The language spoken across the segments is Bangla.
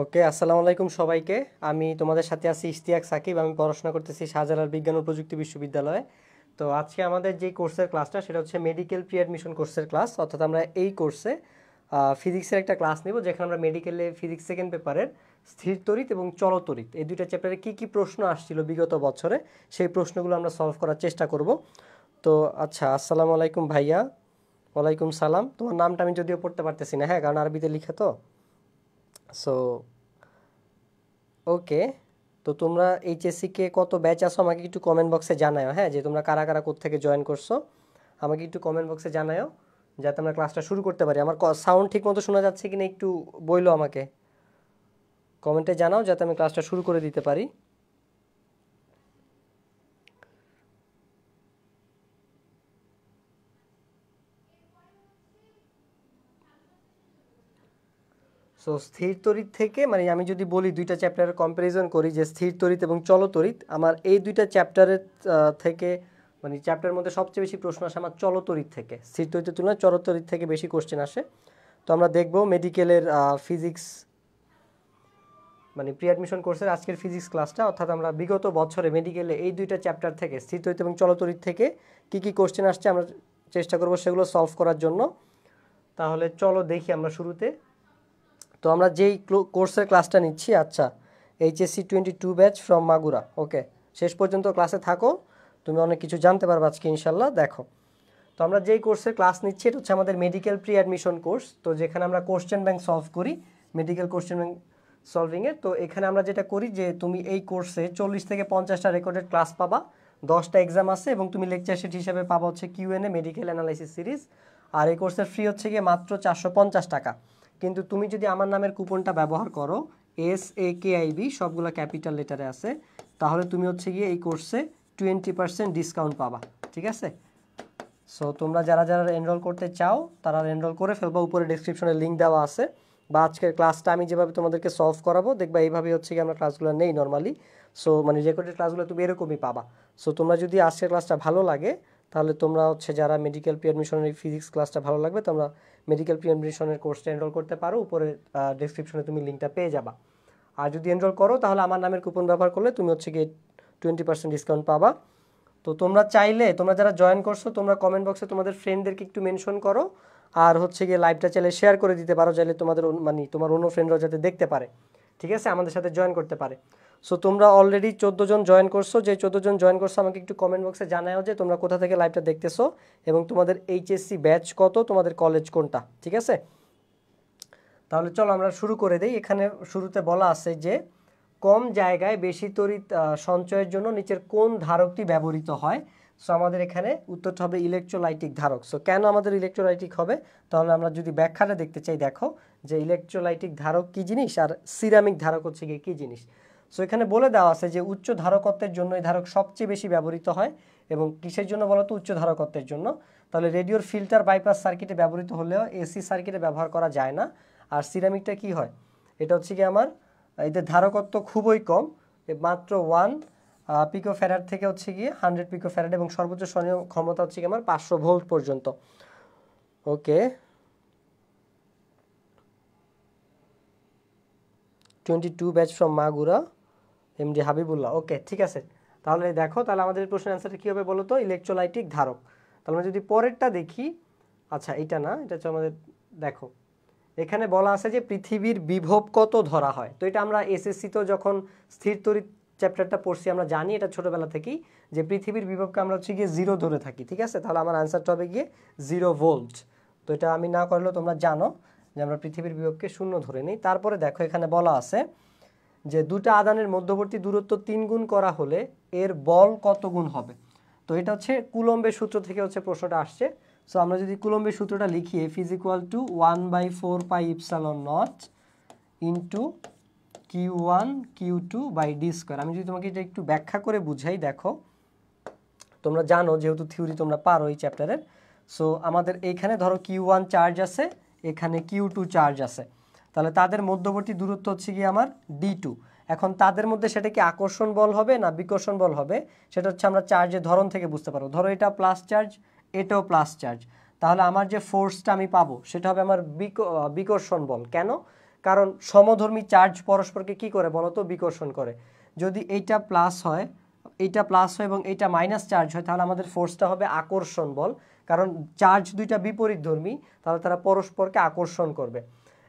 ওকে, আসসালামু আলাইকুম সবাইকে। আমি তোমাদের সাথে আছি ইশতিয়াক সাকিব। আমি পড়াশোনা করতেছি শাহজালাল বিজ্ঞান ও প্রযুক্তি বিশ্ববিদ্যালয়ে। তো আজকে আমাদের যে কোর্সের ক্লাসটা সেটা হচ্ছে মেডিকেল প্রি অ্যাডমিশন কোর্সের ক্লাস। অর্থাৎ আমরা এই কোর্সে ফিজিক্সের একটা ক্লাস নিব, যেখানে আমরা মেডিকেলে ফিজিক্স সেকেন্ড পেপারের স্থির তড়িৎ এবং চলতড়িৎ এই দুইটা চ্যাপ্টারে কী কী প্রশ্ন আসছিল বিগত বছরে সেই প্রশ্নগুলো আমরা সলভ করার চেষ্টা করব। তো আচ্ছা, আসসালামু আলাইকুম ভাইয়া। ওয়ালাইকুম সালাম। তোমার নামটা আমি যদিও পড়তে পারতেছি না, হ্যাঁ, কারণ আরবিতে লিখে তো। সো ওকে, তো তোমরা এইচএসসিকে কত ব্যাচ আসো আমাকে একটু কমেন্ট বক্সে জানাও, হ্যাঁ, যে তোমরা কারা কারা কোত্থেকে জয়েন করছো আমাকে একটু কমেন্ট বক্সে জানাও, যাতে আমরা ক্লাসটা শুরু করতে পারি। আমার সাউন্ড ঠিক মতো শোনা যাচ্ছে কিনা একটু বইলো আমাকে, কমেন্টে জানাও যাতে আমি ক্লাসটা শুরু করে দিতে পারি। সো স্থির তড়িৎ থেকে, মানে আমি যদি বলি দুইটা চ্যাপ্টারের কম্প্যারিজন করি, যে স্থির তড়িৎ এবং চলতড়িৎ, আমার এই দুইটা চ্যাপ্টারের থেকে মানে চ্যাপ্টারের মধ্যে সবচেয়ে বেশি প্রশ্ন আসে আমার চলতড়িৎ থেকে। স্থির তড়িতের তুলনায় চলতড়িৎ থেকে বেশি কোশ্চেন আসে। তো আমরা দেখব মেডিকেলের ফিজিক্স, মানে প্রি অ্যাডমিশন কোর্সের আজকের ফিজিক্স ক্লাসটা। অর্থাৎ আমরা বিগত বছরে মেডিকেলে এই দুইটা চ্যাপ্টার থেকে স্থির তড়িৎ এবং চলতড়িৎ থেকে কী কী কোশ্চেন আসছে আমরা চেষ্টা করব সেগুলো সলভ করার জন্য। তাহলে চলো দেখি আমরা শুরুতে। তো আমরা যেই কোর্সের ক্লাসটা নিচ্ছি, আচ্ছা, এইচএসসি 22 ব্যাচ ফ্রম মাগুরা। ওকে, শেষ পর্যন্ত ক্লাসে থাকো, তুমি অনেক কিছু জানতে পারবে আজকে ইনশাল্লাহ। দেখো, তো আমরা যেই কোর্সের ক্লাস নিচ্ছি এটা হচ্ছে আমাদের মেডিকেল প্রি অ্যাডমিশন কোর্স। তো যেখানে আমরা কোশ্চেন ব্যাংক সলভ করি, মেডিকেল কোশ্চেন ব্যাংক সলভিংয়ের। তো এখানে আমরা যেটা করি যে তুমি এই কোর্সে 40 থেকে 50টা রেকর্ডেড ক্লাস পাবা, 10টা এক্সাম আছে, এবং তুমি লেকচার শিট হিসেবে পাবা হচ্ছে কিউএনএ মেডিকেল অ্যানালাইসিস সিরিজ। আর এই কোর্সের ফি হচ্ছে গিয়ে মাত্র 450 টাকা। কিন্তু তুমি যদি আমার নামের কুপনটা ব্যবহার করো, SAKIB, সবগুলো ক্যাপিটাল লেটারে আছে, তাহলে তুমি হচ্ছে গিয়ে এই কোর্সে 20% ডিসকাউন্ট পাবা। ঠিক আছে? সো তোমরা যারা যারা এনরোল করতে চাও তারা এনরোল করে ফেলবা, উপরে ডেসক্রিপশনে লিঙ্ক দেওয়া আছে। বা আজকের ক্লাসটা আমি যেভাবে তোমাদেরকে সলভ করাবো দেখবা এইভাবেই হচ্ছে কি আমরা ক্লাসগুলো নেই নর্মালি। সো মানে রেকর্ডেড ক্লাসগুলো তুমি এরকমই পাবা। সো তোমরা যদি আজকের ক্লাসটা ভালো লাগে তাহলে তোমরা হচ্ছে যারা মেডিকেল প্রি অ্যাডমিশনের ফিজিক্স ক্লাসটা ভালো লাগবে তোমরা মেডিকেল প্রি অ্যাডমিশনের কোর্সটা এনরোল করতে পারো, উপরে ডেসক্রিপশনে তুমি লিঙ্কটা পেয়ে যাবা। আর যদি এনরোল করো তাহলে আমার নামের কুপন ব্যবহার করলে তুমি হচ্ছে গিয়ে 20% ডিসকাউন্ট পাবা। তো তোমরা চাইলে, তোমরা যারা জয়েন করছো তোমরা কমেন্ট বক্সে তোমাদের ফ্রেন্ডদেরকে একটু মেনশন করো, আর হচ্ছে গিয়ে লাইভটা চাইলে শেয়ার করে দিতে পারো, চাইলে তোমাদের মানে তোমার অন্য ফ্রেন্ডরাও যাতে দেখতে পারে, ঠিক আছে, আমাদের সাথে জয়েন করতে পারে। সো তোমরা অলরেডি 14 জন জয়েন করছো, যে 14 জন জয়েন করছো আমাকে একটু কমেন্ট বক্সে জানাও যে তোমরা কোথা থেকে লাইভটা দেখতেছো এবং তোমাদের এইচএসসি ব্যাচ কত, তোমাদের কলেজ কোনটা, ঠিক আছে? তাহলে চলো আমরা শুরু করে দেই। এখানে শুরুতে বলা আছে যে কম জায়গায় বেশি তড়িৎ সঞ্চয়ের জন্য নিচের কোন ধারকটি ব্যবহৃত হয়। সো আমাদের এখানে উত্তরটা হবে ইলেকট্রোলাইটিক ধারক। সো কেন আমাদের ইলেকট্রোলাইটিক হবে, তাহলে আমরা যদি ব্যাখ্যাটা দেখতে চাই, দেখো যে ইলেকট্রোলাইটিক ধারক কী জিনিস আর সিরামিক ধারক হচ্ছে গিয়ে কী জিনিস। সো এখানে বলে দেওয়া আছে যে উচ্চ ধারকত্বের জন্য এই ধারক সবচেয়ে বেশি ব্যবহৃত হয়। এবং কিসের জন্য বলো তো? উচ্চ ধারকত্বের জন্য। তাহলে রেডিওর ফিল্টার বাইপাস সার্কিটে ব্যবহৃত হলেও এসি সার্কিটে ব্যবহার করা যায় না। আর সিরামিকটা কি হয়, এটা হচ্ছে কি আমার এদের ধারকত্ব খুবই কম, মাত্র 1 পিকোফ্যারাড থেকে হচ্ছে গিয়ে 100 পিকোফ্যারাড, এবং সর্বোচ্চ সহনীয় ক্ষমতা হচ্ছে গিয়ে আমার 500 ভোল্ট পর্যন্ত। Okay, 22 batch from Magura, MD Habibullah. Okay, ঠিক আছে। তাহলে দেখো, তাহলে আমাদের প্রশ্নের অ্যান্সারটা কী হবে বলো তো? ইলেকট্রোলাইটিক ধারক। তাহলে আমরা যদি পরেরটা দেখি, আচ্ছা এটা না, এটা হচ্ছে আমাদের, দেখো এখানে বলা আছে যে পৃথিবীর বিভব কত ধরা হয়। তো এটা আমরা এসএসসিতেও যখন স্থির তড়িৎ চ্যাপ্টারটা পড়ছি আমরা জানি এটা ছোটোবেলা থেকেই, যে পৃথিবীর বিভবকে আমরা হচ্ছে গিয়ে 0 ধরে থাকি, ঠিক আছে? তাহলে আমার আনসারটা হবে গিয়ে 0 ভোল্ট। তো এটা আমি না করলেও তোমরা জানো যে আমরা পৃথিবীর বিভবকে 0 ধরে নিই। তারপরে দেখো এখানে বলা আছে যে দুটা আধানের মধ্যবর্তী দূরত্ব 3 গুণ করা হলে এর বল কত গুণ হবে। তো এটা হচ্ছে কুলম্বের সূত্র থেকে হচ্ছে প্রশ্নটা আসছে। সো আমরা যদি কুলম্বের সূত্রটা লিখি, F = 1/4 pi ইপসালন not into Q1 Q2/d²। আমি যদি তোমাকে এটা একটু ব্যাখ্যা করে বুঝাই, দেখো তোমরা জানো যেহেতু থিওরি তোমরা পারো এই চ্যাপ্টারের। সো আমাদের এইখানে ধরো Q1 চার্জ আছে, এখানে Q2 চার্জ আছে, তাহলে তাদের মধ্যবর্তী দূরত্ব হচ্ছে কি আমার D2। এখন তাদের মধ্যে সেটা কি আকর্ষণ বল হবে না বিকর্ষণ বল হবে, সেটা হচ্ছে আমরা চার্জের ধরন থেকে বুঝতে পারবো। ধরো এটা প্লাস চার্জ, এটাও প্লাস চার্জ, তাহলে আমার যে ফোর্সটা আমি পাবো সেটা হবে আমার বিকর্ষণ বল। কেন? কারণ সমধর্মী চার্জ পরস্পরকে কি করে বলো তো, বিকর্ষণ করে। যদি এইটা প্লাস হয়, এইটা প্লাস হয় এবং এইটা মাইনাস চার্জ হয়, তাহলে আমাদের ফোর্সটা হবে আকর্ষণ বল, কারণ চার্জ দুইটা বিপরীতধর্মী, তাহলে তারা পরস্পরকে আকর্ষণ করবে।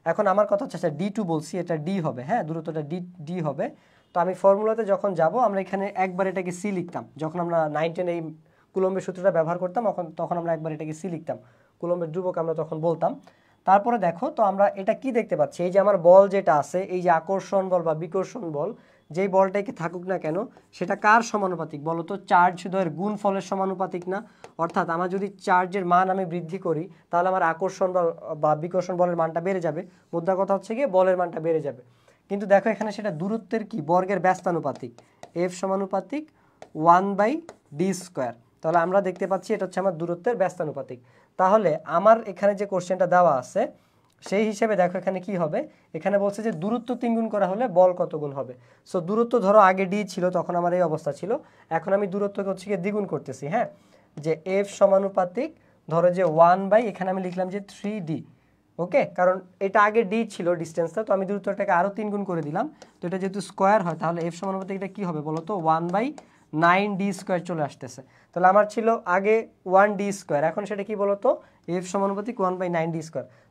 এখন আমার কথা হচ্ছে আচ্ছা D2 বলছি, এটা D হবে, হ্যাঁ দূরত্বটা D হবে। তো আমি ফর্মুলাতে যখন যাব আমরা এখানে একবার এটাকে C লিখতাম, যখন আমরা 9-10 এই কুলম্বের সূত্রটা ব্যবহার করতাম তখন আমরা একবার এটাকে C লিখতাম, কুলম্বের ধ্রুবক আমরা তখন বলতাম। তারপরে দেখো তো আমরা এটা কি দেখতে পাচ্ছি, এই যে আমার বল যেটা আছে, এই যে আকর্ষণ বল বা বিকর্ষণ বল, যেই বলটাকে থাকুক না কেন সেটা কার সমানুপাতিক বলো তো, চার্জ দ্বয়ের গুণফলের সমানুপাতিক না? অর্থাৎ আমার যদি চার্জের মান আমি বৃদ্ধি করি তাহলে আমার আকর্ষণ বল বা বিকর্ষণ বলের মানটা বেড়ে যাবে, মুদ্রা কথা হচ্ছে গিয়ে বলের মানটা বেড়ে যাবে। কিন্তু দেখো এখানে সেটা দূরত্বের কি বর্গের ব্যস্তানুপাতিক, F সমানুপাতিক 1/d²। তাহলে আমরা দেখতে পাচ্ছি এটা হচ্ছে আমার দূরত্বের ব্যস্তানুপাতিক। তাহলে আমার এখানে যে কোশ্চেনটা দেওয়া আছে সেই হিসেবে দেখো এখানে কি হবে, এখানে বলছে যে দূরত্ব 3 গুণ করা হলে বল কত গুণ হবে। সো দূরত্ব ধরো আগে D ছিল, তখন আমার এই অবস্থা ছিল, এখন আমি দূরত্বকে হচ্ছে গিয়ে দ্বিগুণ করতেছি, হ্যাঁ যে F সমানুপাতিক ধরো যে 1 এখানে আমি লিখলাম যে 3D, ওকে, কারণ এটা আগে D ছিল ডিস্টেন্সটা, তো আমি দূরত্বটাকে আরও 3 গুণ করে দিলাম, তো এটা যেহেতু স্কোয়ার হয় তাহলে F সমানুপাতিক এটা কী হবে বলো তো, 1/9d² চলে আসতেছে। তাহলে আমার ছিল আগে 1d², এখন সেটা কি বলো তো, F সমানুপাতিক 1/9d²।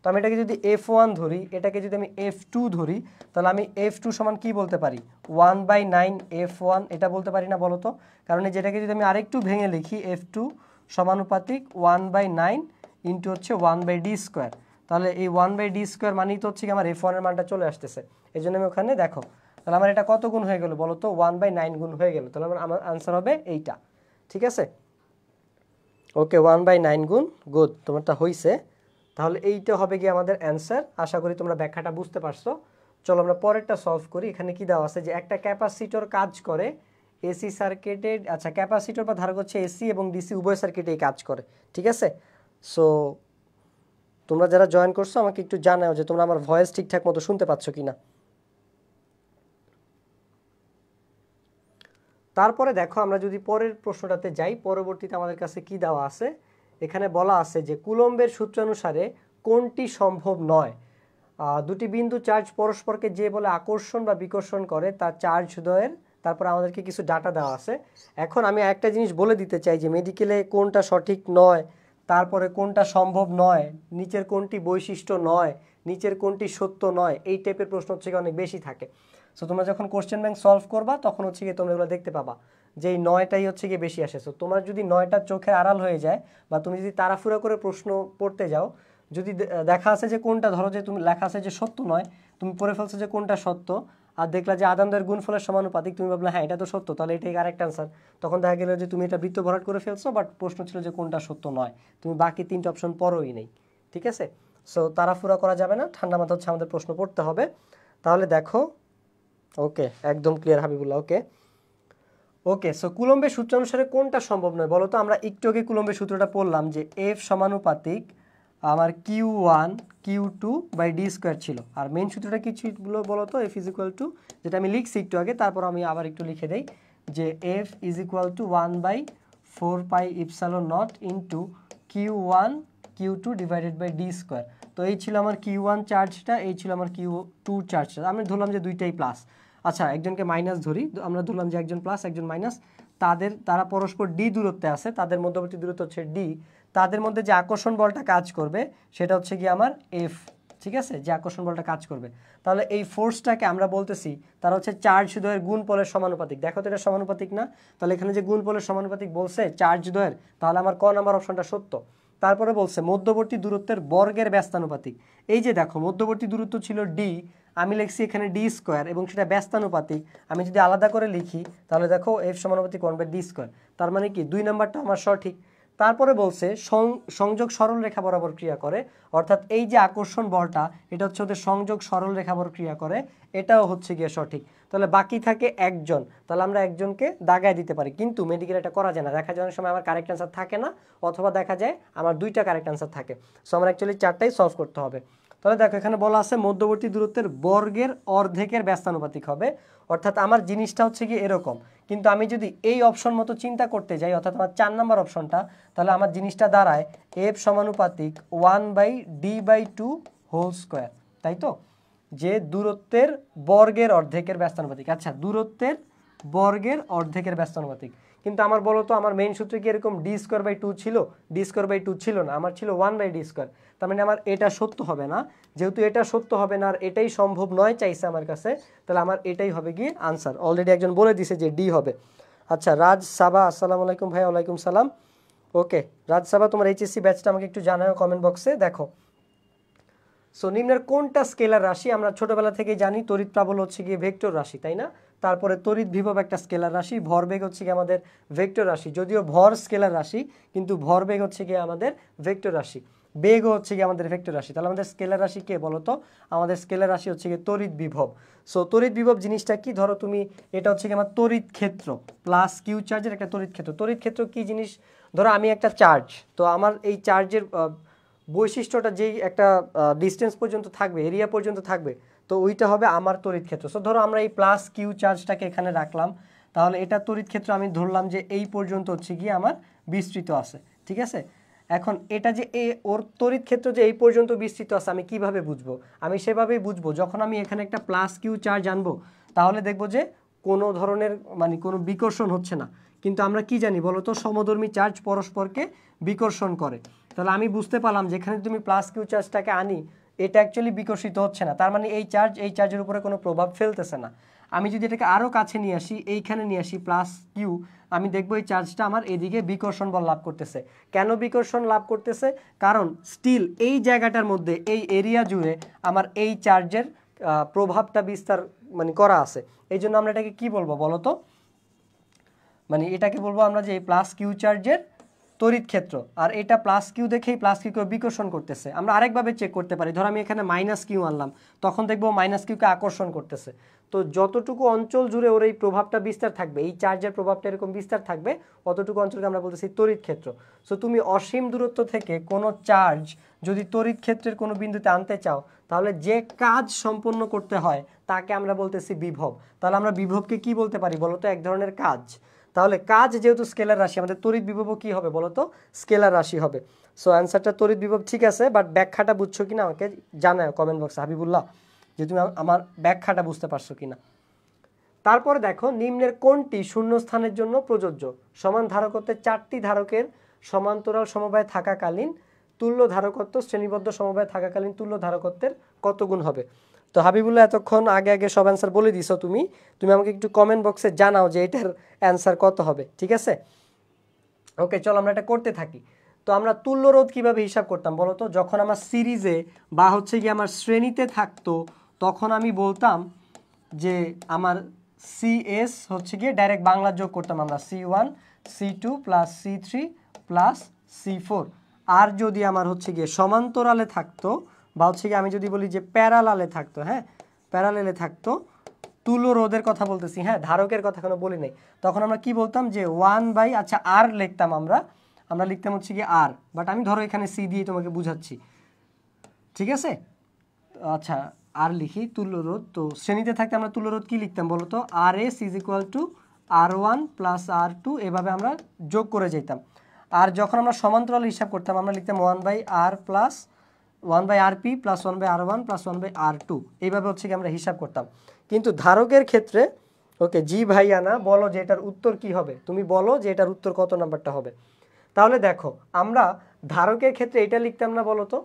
তো আমি এটাকে যদি F1 ধরি, এটাকে যদি আমি F2 ধরি, তাহলে আমি F2 সমান কি বলতে পারি, 1/9 F1 এটা বলতে পারি না বলো তো? কারণ যেটাকে যদি আমি আরেকটু ভেঙে লিখি, F2 সমানুপাতিক 1/9 ইন্টু হচ্ছে 1/d², তাহলে এই 1/d² মানেই তো হচ্ছে কি আমার F1 এর মানটা চলে আসতেছে। এই জন্য আমি ওখানে দেখো, তাহলে আমার এটা কত গুণ হয়ে গেল বলো তো, 1/9 গুণ হয়ে গেল। তাহলে আমার আনসার হবে এইটা, ঠিক আছে? ওকে, 1/9 গুণ, গুড, তোমারটা হইছে। তাহলে এইটা হবে কি আমাদের অ্যান্সার। আশা করি তোমরা ব্যাখ্যাটা বুঝতে পারছো। চলো আমরা পরেরটা সলভ করি। এখানে কি দেওয়া আছে যে একটা ক্যাপাসিটর কাজ করে এসি সার্কিটে, আচ্ছা ক্যাপাসিটর বা ধারক হচ্ছে এসি এবং ডিসি উভয় সার্কিটেই কাজ করে, ঠিক আছে? সো তোমরা যারা জয়েন করছো আমাকে একটু জানাও যে তোমরা আমার ভয়েস ঠিকঠাক মতো শুনতে পাচ্ছ কিনা। তারপরে দেখো আমরা যদি পরের প্রশ্নটাতে যাই, পরবর্তীতে আমাদের কাছে কি দেওয়া আছে, এখানে বলা আছে যে কুলম্বের সূত্রানুসারে কোনটি সম্ভব নয়? দুটি বিন্দু চার্জ পরস্পরকে যে বলে আকর্ষণ বা বিকর্ষণ করে তার চার্জ দ্বয়ের, তারপর আমাদেরকে কিছু ডাটা দেওয়া আছে। এখন আমি একটা জিনিস বলে দিতে চাই যে মেডিকেলে কোনটা সঠিক নয়, তারপরে কোনটা সম্ভব নয়, নিচের কোনটি বৈশিষ্ট্য নয়, নিচের কোনটি সত্য নয়, এই টাইপের প্রশ্ন হচ্ছে অনেক বেশি থাকে। সো তোমরা যখন কোশ্চেন ব্যাংক সলভ করবা তখন হচ্ছে গিয়ে তোমরা এগুলো দেখতে পাবা যে এই 9টাই হচ্ছে গিয়ে বেশি আসে। সো তোমার যদি 9টা চোখের আড়াল হয়ে যায় বা তুমি যদি তাড়াহুড়া করে প্রশ্ন পড়তে যাও, যদি দেখা আছে যে কোনটা, ধরো যে তুমি লেখা আছে যে সত্য নয়, তুমি পড়ে ফেলছো যে কোনটা সত্য, আর দেখলা যে আদানদের গুণফলের সমানুপাতিক, তুমি ভাবলে হ্যাঁ এটা তো সত্য, তাহলে এটাই কারেক্ট আনসার। তখন দেখা গেল যে তুমি এটা বৃত্ত ভরাট করে ফেলছো, বাট প্রশ্ন ছিল যে কোনটা সত্য নয়, তুমি বাকি 3টা অপশন পড়োই নেই, ঠিক আছে? সো তাড়াহুড়া করা যাবে না, ঠান্ডা মাথা হচ্ছে আমাদের প্রশ্ন পড়তে হবে। তাহলে দেখো, ওকে একদম ক্লিয়ার হাবিবুল্লাহ, ওকে ওকে। সো কুলম্বের সূত্র অনুসারে কোনটা সম্ভব নয় বলো তো? আমরা একটু আগে কুলম্বের সূত্রটা পড়লাম যে F সমানুপাতিক আমার Q1 Q2/d² ছিল, আর মেইন সূত্রটা কি ছিল বলো তো, F = যেটা আমি লিখছি একটু আগে, তারপর আমি আবার একটু লিখে দেই যে F = 1/4πε0 ইন্টু Q1 Q2/d²। তো এই ছিল আমার Q1 চার্জটা, এই ছিল আমার Q2 চার্জটা। আমি ধরলাম যে দুইটাই প্লাস, আচ্ছা একজনকে মাইনাস ধরি, আমরা ধরলাম যে একজন প্লাস একজন মাইনাস, তারা পরস্পর ডি দূরত্বে আছে, তাদের মধ্যবর্তী দূরত্ব হচ্ছে ডি, তাদের মধ্যে যে আকর্ষণ বলটা কাজ করবে সেটা হচ্ছে কি আমার এফ, ঠিক আছে, যে আকর্ষণ বলটা কাজ করবে। তাহলে এই ফোর্সটাকে আমরা বলতেছি তারা হচ্ছে চার্জ দ্বয়ের গুণফলের সমানুপাতিক। দেখো তো এটা সমানুপাতিক না? তাহলে এখানে যে গুণফলের সমানুপাতিক বলছে চার্জ দ্বয়ের, তাহলে আমার ক নাম্বার অপশনটা সত্য। তারপরে বলছে মধ্যবর্তী দূরত্বের বর্গের ব্যস্তানুপাতিক। এই যে দেখো মধ্যবর্তী দূরত্ব ছিল ডি, আমি লিখছি এখানে d² এবং সেটা ব্যস্তানুপাতিক। আমি যদি আলাদা করে লিখি তাহলে দেখো F সমানুপাতিক 1/d², তার মানে কি 2 নাম্বারটা আমার সঠিক। তারপরে বলছে সংযোগ সরল রেখা বরাবর ক্রিয়া করে, অর্থাৎ এই যে আকর্ষণ বলটা এটা হচ্ছে ওদের সংযোগ সরল রেখা বরাবর ক্রিয়া করে, এটাও হচ্ছে গিয়ে সঠিক। তাহলে বাকি থাকে একজন, তাহলে আমরা একজনকে দাগায় দিতে পারি, কিন্তু মেডিকেল এটা করা যায় না। দেখা যায় অনেক সময় আমার কারেক্ট অ্যান্সার থাকে না, অথবা দেখা যায় আমার 2টা কারেক্ট অ্যান্সার থাকে। সো আমার অ্যাকচুয়ালি 4টাই সলভ করতে হবে। তাহলে দেখো এখানে বলা আছে মধ্যবর্তী দূরত্বের বর্গের অর্ধেকের ব্যস্তানুপাতিক হবে, অর্থাৎ আমার জিনিসটা হচ্ছে কি এরকম। কিন্তু আমি যদি এই অপশন মতো চিন্তা করতে যাই, অর্থাৎ আমার 4 নাম্বার অপশনটা, তাহলে আমার জিনিসটা দাঁড়ায় F সমানুপাতিক 1/d/2 হোল স্কোয়ার, তাই তো? যে দূরত্বের বর্গের অর্ধেকের ব্যস্তানুপাতিক। আচ্ছা, দূরত্বের বর্গের অর্ধেকের ব্যস্তানুপাতিক। কিন্তু আমার বলো তো, আমার মেইন সূত্রে কি এরকম d²/2 ছিল? d²/2 ছিল না, আমার ছিল 1/d²। তার মানে আমার এটা সত্য হবে না। যেহেতু এটা সত্য হবে না আর এটাই সম্ভব নয় চাইছে আমার কাছে, তাহলে আমার এটাই হবে গিয়ে আনসার। অলরেডি একজন বলে দিছে যে ডি হবে। আচ্ছা, রাজ সাবা, আসসালামু আলাইকুম ভাই। ওয়ালাইকুম সালাম। ওকে রাজ সাবা, তোমার এইচএসসি ব্যাচটা আমাকে একটু জানাও কমেন্ট বক্সে। দেখো, সো নিম্নের কোনটা স্কেলার রাশি? আমরা ছোটবেলা থেকেই জানি তড়িৎ প্রাবল হচ্ছে গিয়ে ভেক্টর রাশি, তাই না? তারপরে তড়িৎ বিভব একটা স্কেলার রাশি, ভরবেগ হচ্ছে গিয়ে আমাদের ভেক্টর রাশি। যদিও ভর স্কেলার রাশি, কিন্তু ভরবেগ হচ্ছে গিয়ে আমাদের ভেক্টর রাশি, বেগও হচ্ছে গিয়ে আমাদের ভেক্টর রাশি। তাহলে আমাদের স্কেলার রাশি কে বলো তো? আমাদের স্কেলার রাশি হচ্ছে গিয়ে তড়িৎ বিভব। সো তড়িৎ বিভব জিনিসটা কি? ধরো তুমি, এটা হচ্ছে গিয়ে আমার তড়িৎ ক্ষেত্র প্লাস কিউ চার্জের একটা তড়িৎ ক্ষেত্র। তড়িৎ ক্ষেত্র কি জিনিস? ধরো আমি একটা চার্জ, তো আমার এই চার্জের বৈশিষ্ট্যটা যেই একটা ডিস্টেন্স পর্যন্ত থাকবে, এরিয়া পর্যন্ত থাকবে, তো ওইটা হবে আমার তড়িৎ ক্ষেত্র। সো ধরো আমরা এই প্লাস কিউ চার্জটাকে এখানে রাখলাম, তাহলে এটা তড়িৎ ক্ষেত্র আমি ধরলাম যে এই পর্যন্ত হচ্ছে গিয়ে আমার বিস্তৃত আছে, ঠিক আছে? এখন এটা যে ওর তড়িৎ ক্ষেত্র যে এই পর্যন্ত বিস্তৃত আছে, আমি কিভাবে বুঝবো? আমি সেভাবেই বুঝবো, যখন আমি এখানে একটা প্লাস কিউ চার্জ আনবো, তাহলে দেখবো যে কোনো ধরনের মানে কোনো বিকর্ষণ হচ্ছে না। কিন্তু আমরা কি জানি বলো তো? সমধর্মী চার্জ পরস্পরকে বিকর্ষণ করে। তাহলে আমি বুঝতে পারলাম যেখানে তুমি প্লাস কিউ চার্জটাকে আনি, এটা অ্যাকচুয়ালি বিকর্ষিত হচ্ছে না। তার মানে এই চার্জ এই চার্জের উপরে কোনো প্রভাব ফেলতেছে না। আমি যদি এটাকে আরও কাছে নিয়ে আসি, এইখানে নিয়ে আসি প্লাস কিউ, আমি দেখবো এই চার্জটা আমার এদিকে বিকর্ষণ বল লাভ করতেছে। কেন বিকর্ষণ লাভ করতেছে? কারণ স্টিল এই জায়গাটার মধ্যে, এই এরিয়া জুড়ে আমার এই চার্জের প্রভাবটা বিস্তার মানে করা আছে। এই জন্য আমরা এটাকে কি বলবো বলো তো? মানে এটাকে বলবো আমরা যে এই প্লাস কিউ চার্জের তড়িৎ ক্ষেত্র। আর এটা প্লাস কিউ দেখেই প্লাস কিউকে বিকর্ষণ করতেছে। আমরা আরেকভাবে চেক করতে পারি, ধর আমি এখানে মাইনাস কিউ আনলাম, তখন দেখবো মাইনাস কিউকে আকর্ষণ করতেছে। তো যতটুকু অঞ্চল জুড়ে ওর এই প্রভাবটা বিস্তার থাকবে, এই চার্জের প্রভাবটা এরকম বিস্তার থাকবে, অতটুকু অঞ্চলকে আমরা বলতেছি তড়িৎ ক্ষেত্র। সো তুমি অসীম দূরত্ব থেকে কোনো চার্জ যদি তড়িৎ ক্ষেত্রের কোনো বিন্দুতে আনতে চাও, তাহলে যে কাজ সম্পন্ন করতে হয় তাকে আমরা বলতেছি বিভব। তাহলে আমরা বিভবকে কি বলতে পারি বলো তো? এক ধরনের কাজ। তাহলে কাজ যেহেতু স্কেলার রাশি, আমাদের তড়িৎ বিভবও কি হবে বলো তো? স্কেলার রাশি হবে। সো অ্যান্সারটা তড়িৎ বিভব ঠিক আছে, বাট ব্যাখ্যাটা বুঝছো কিনা আমাকে জানাও কমেন্ট বক্সে হাবিবুল্লাহ, যে তুমি আমার ব্যাখ্যাটা বুঝতে পারছো কিনা। তারপরে দেখো, নিম্নের কোনটি শূন্যস্থানের জন্য প্রযোজ্য? সমান ধারকত্বের 4টি ধারকের সমান্তরাল সমবায় থাকাকালীন তুল্য ধারকত্ব শ্রেণীবদ্ধ সমবায় থাকাকালীন তুল্য ধারকত্বের কত গুণ হবে? তো হাবিবুল্লাহ এতক্ষণ আগে আগে সব অ্যান্সার বলে দিছো। তুমি আমাকে একটু কমেন্ট বক্সে জানাও যে এটার অ্যান্সার কত হবে, ঠিক আছে? ওকে, চলো আমরা এটা করতে থাকি। তো আমরা তুল্য রোধ কীভাবে হিসাব করতাম বলো তো? যখন আমার সিরিজে বা হচ্ছে গিয়ে আমার শ্রেণীতে থাকতো, তখন আমি বলতাম যে আমার সিএস হচ্ছে গিয়ে ডাইরেক্ট বাংলা যোগ করতাম আমরা, C1 C2 plus C3 plus C4। আর যদি আমার হচ্ছে গিয়ে সমান্তরালে থাকতো বা হচ্ছে গিয়ে আমি যদি বলি যে প্যারালালে থাকতো, হ্যাঁ প্যারালালে থাকতো, তুল্য রোধের কথা বলতেছি, হ্যাঁ ধারকের কথা কোনো বলি নাই, তখন আমরা কি বলতাম যে 1/, আচ্ছা আর লিখতাম আমরা লিখতাম হচ্ছে গিয়ে আর, বাট আমি ধরো এখানে সি দিয়ে তোমাকে বুঝাচ্ছি, ঠিক আছে? আচ্ছা আর লিখি তুল্য রোধ। তো শ্রেণীতে থাকতে আমরা তুল্য রোধ কি লিখতাম বলো তো? RS = R1 প্লাস R2, এভাবে আমরা যোগ করে যেতাম। আর যখন আমরা সমান্তরাল হিসাব করতাম, আমরা লিখতাম 1/R plus 1/RP plus 1/R1 plus 1/R2, এইভাবে হচ্ছে কি আমরা হিসাব করতাম। কিন্তু ধারকের ক্ষেত্রে, ওকে জি ভাইয়ানা বলো যে এটার উত্তর কি হবে? তুমি বলো যে এটার উত্তর কত নাম্বারটা হবে? তাহলে দেখো, আমরা ধারকের ক্ষেত্রে এটা লিখতাম না বলো তো?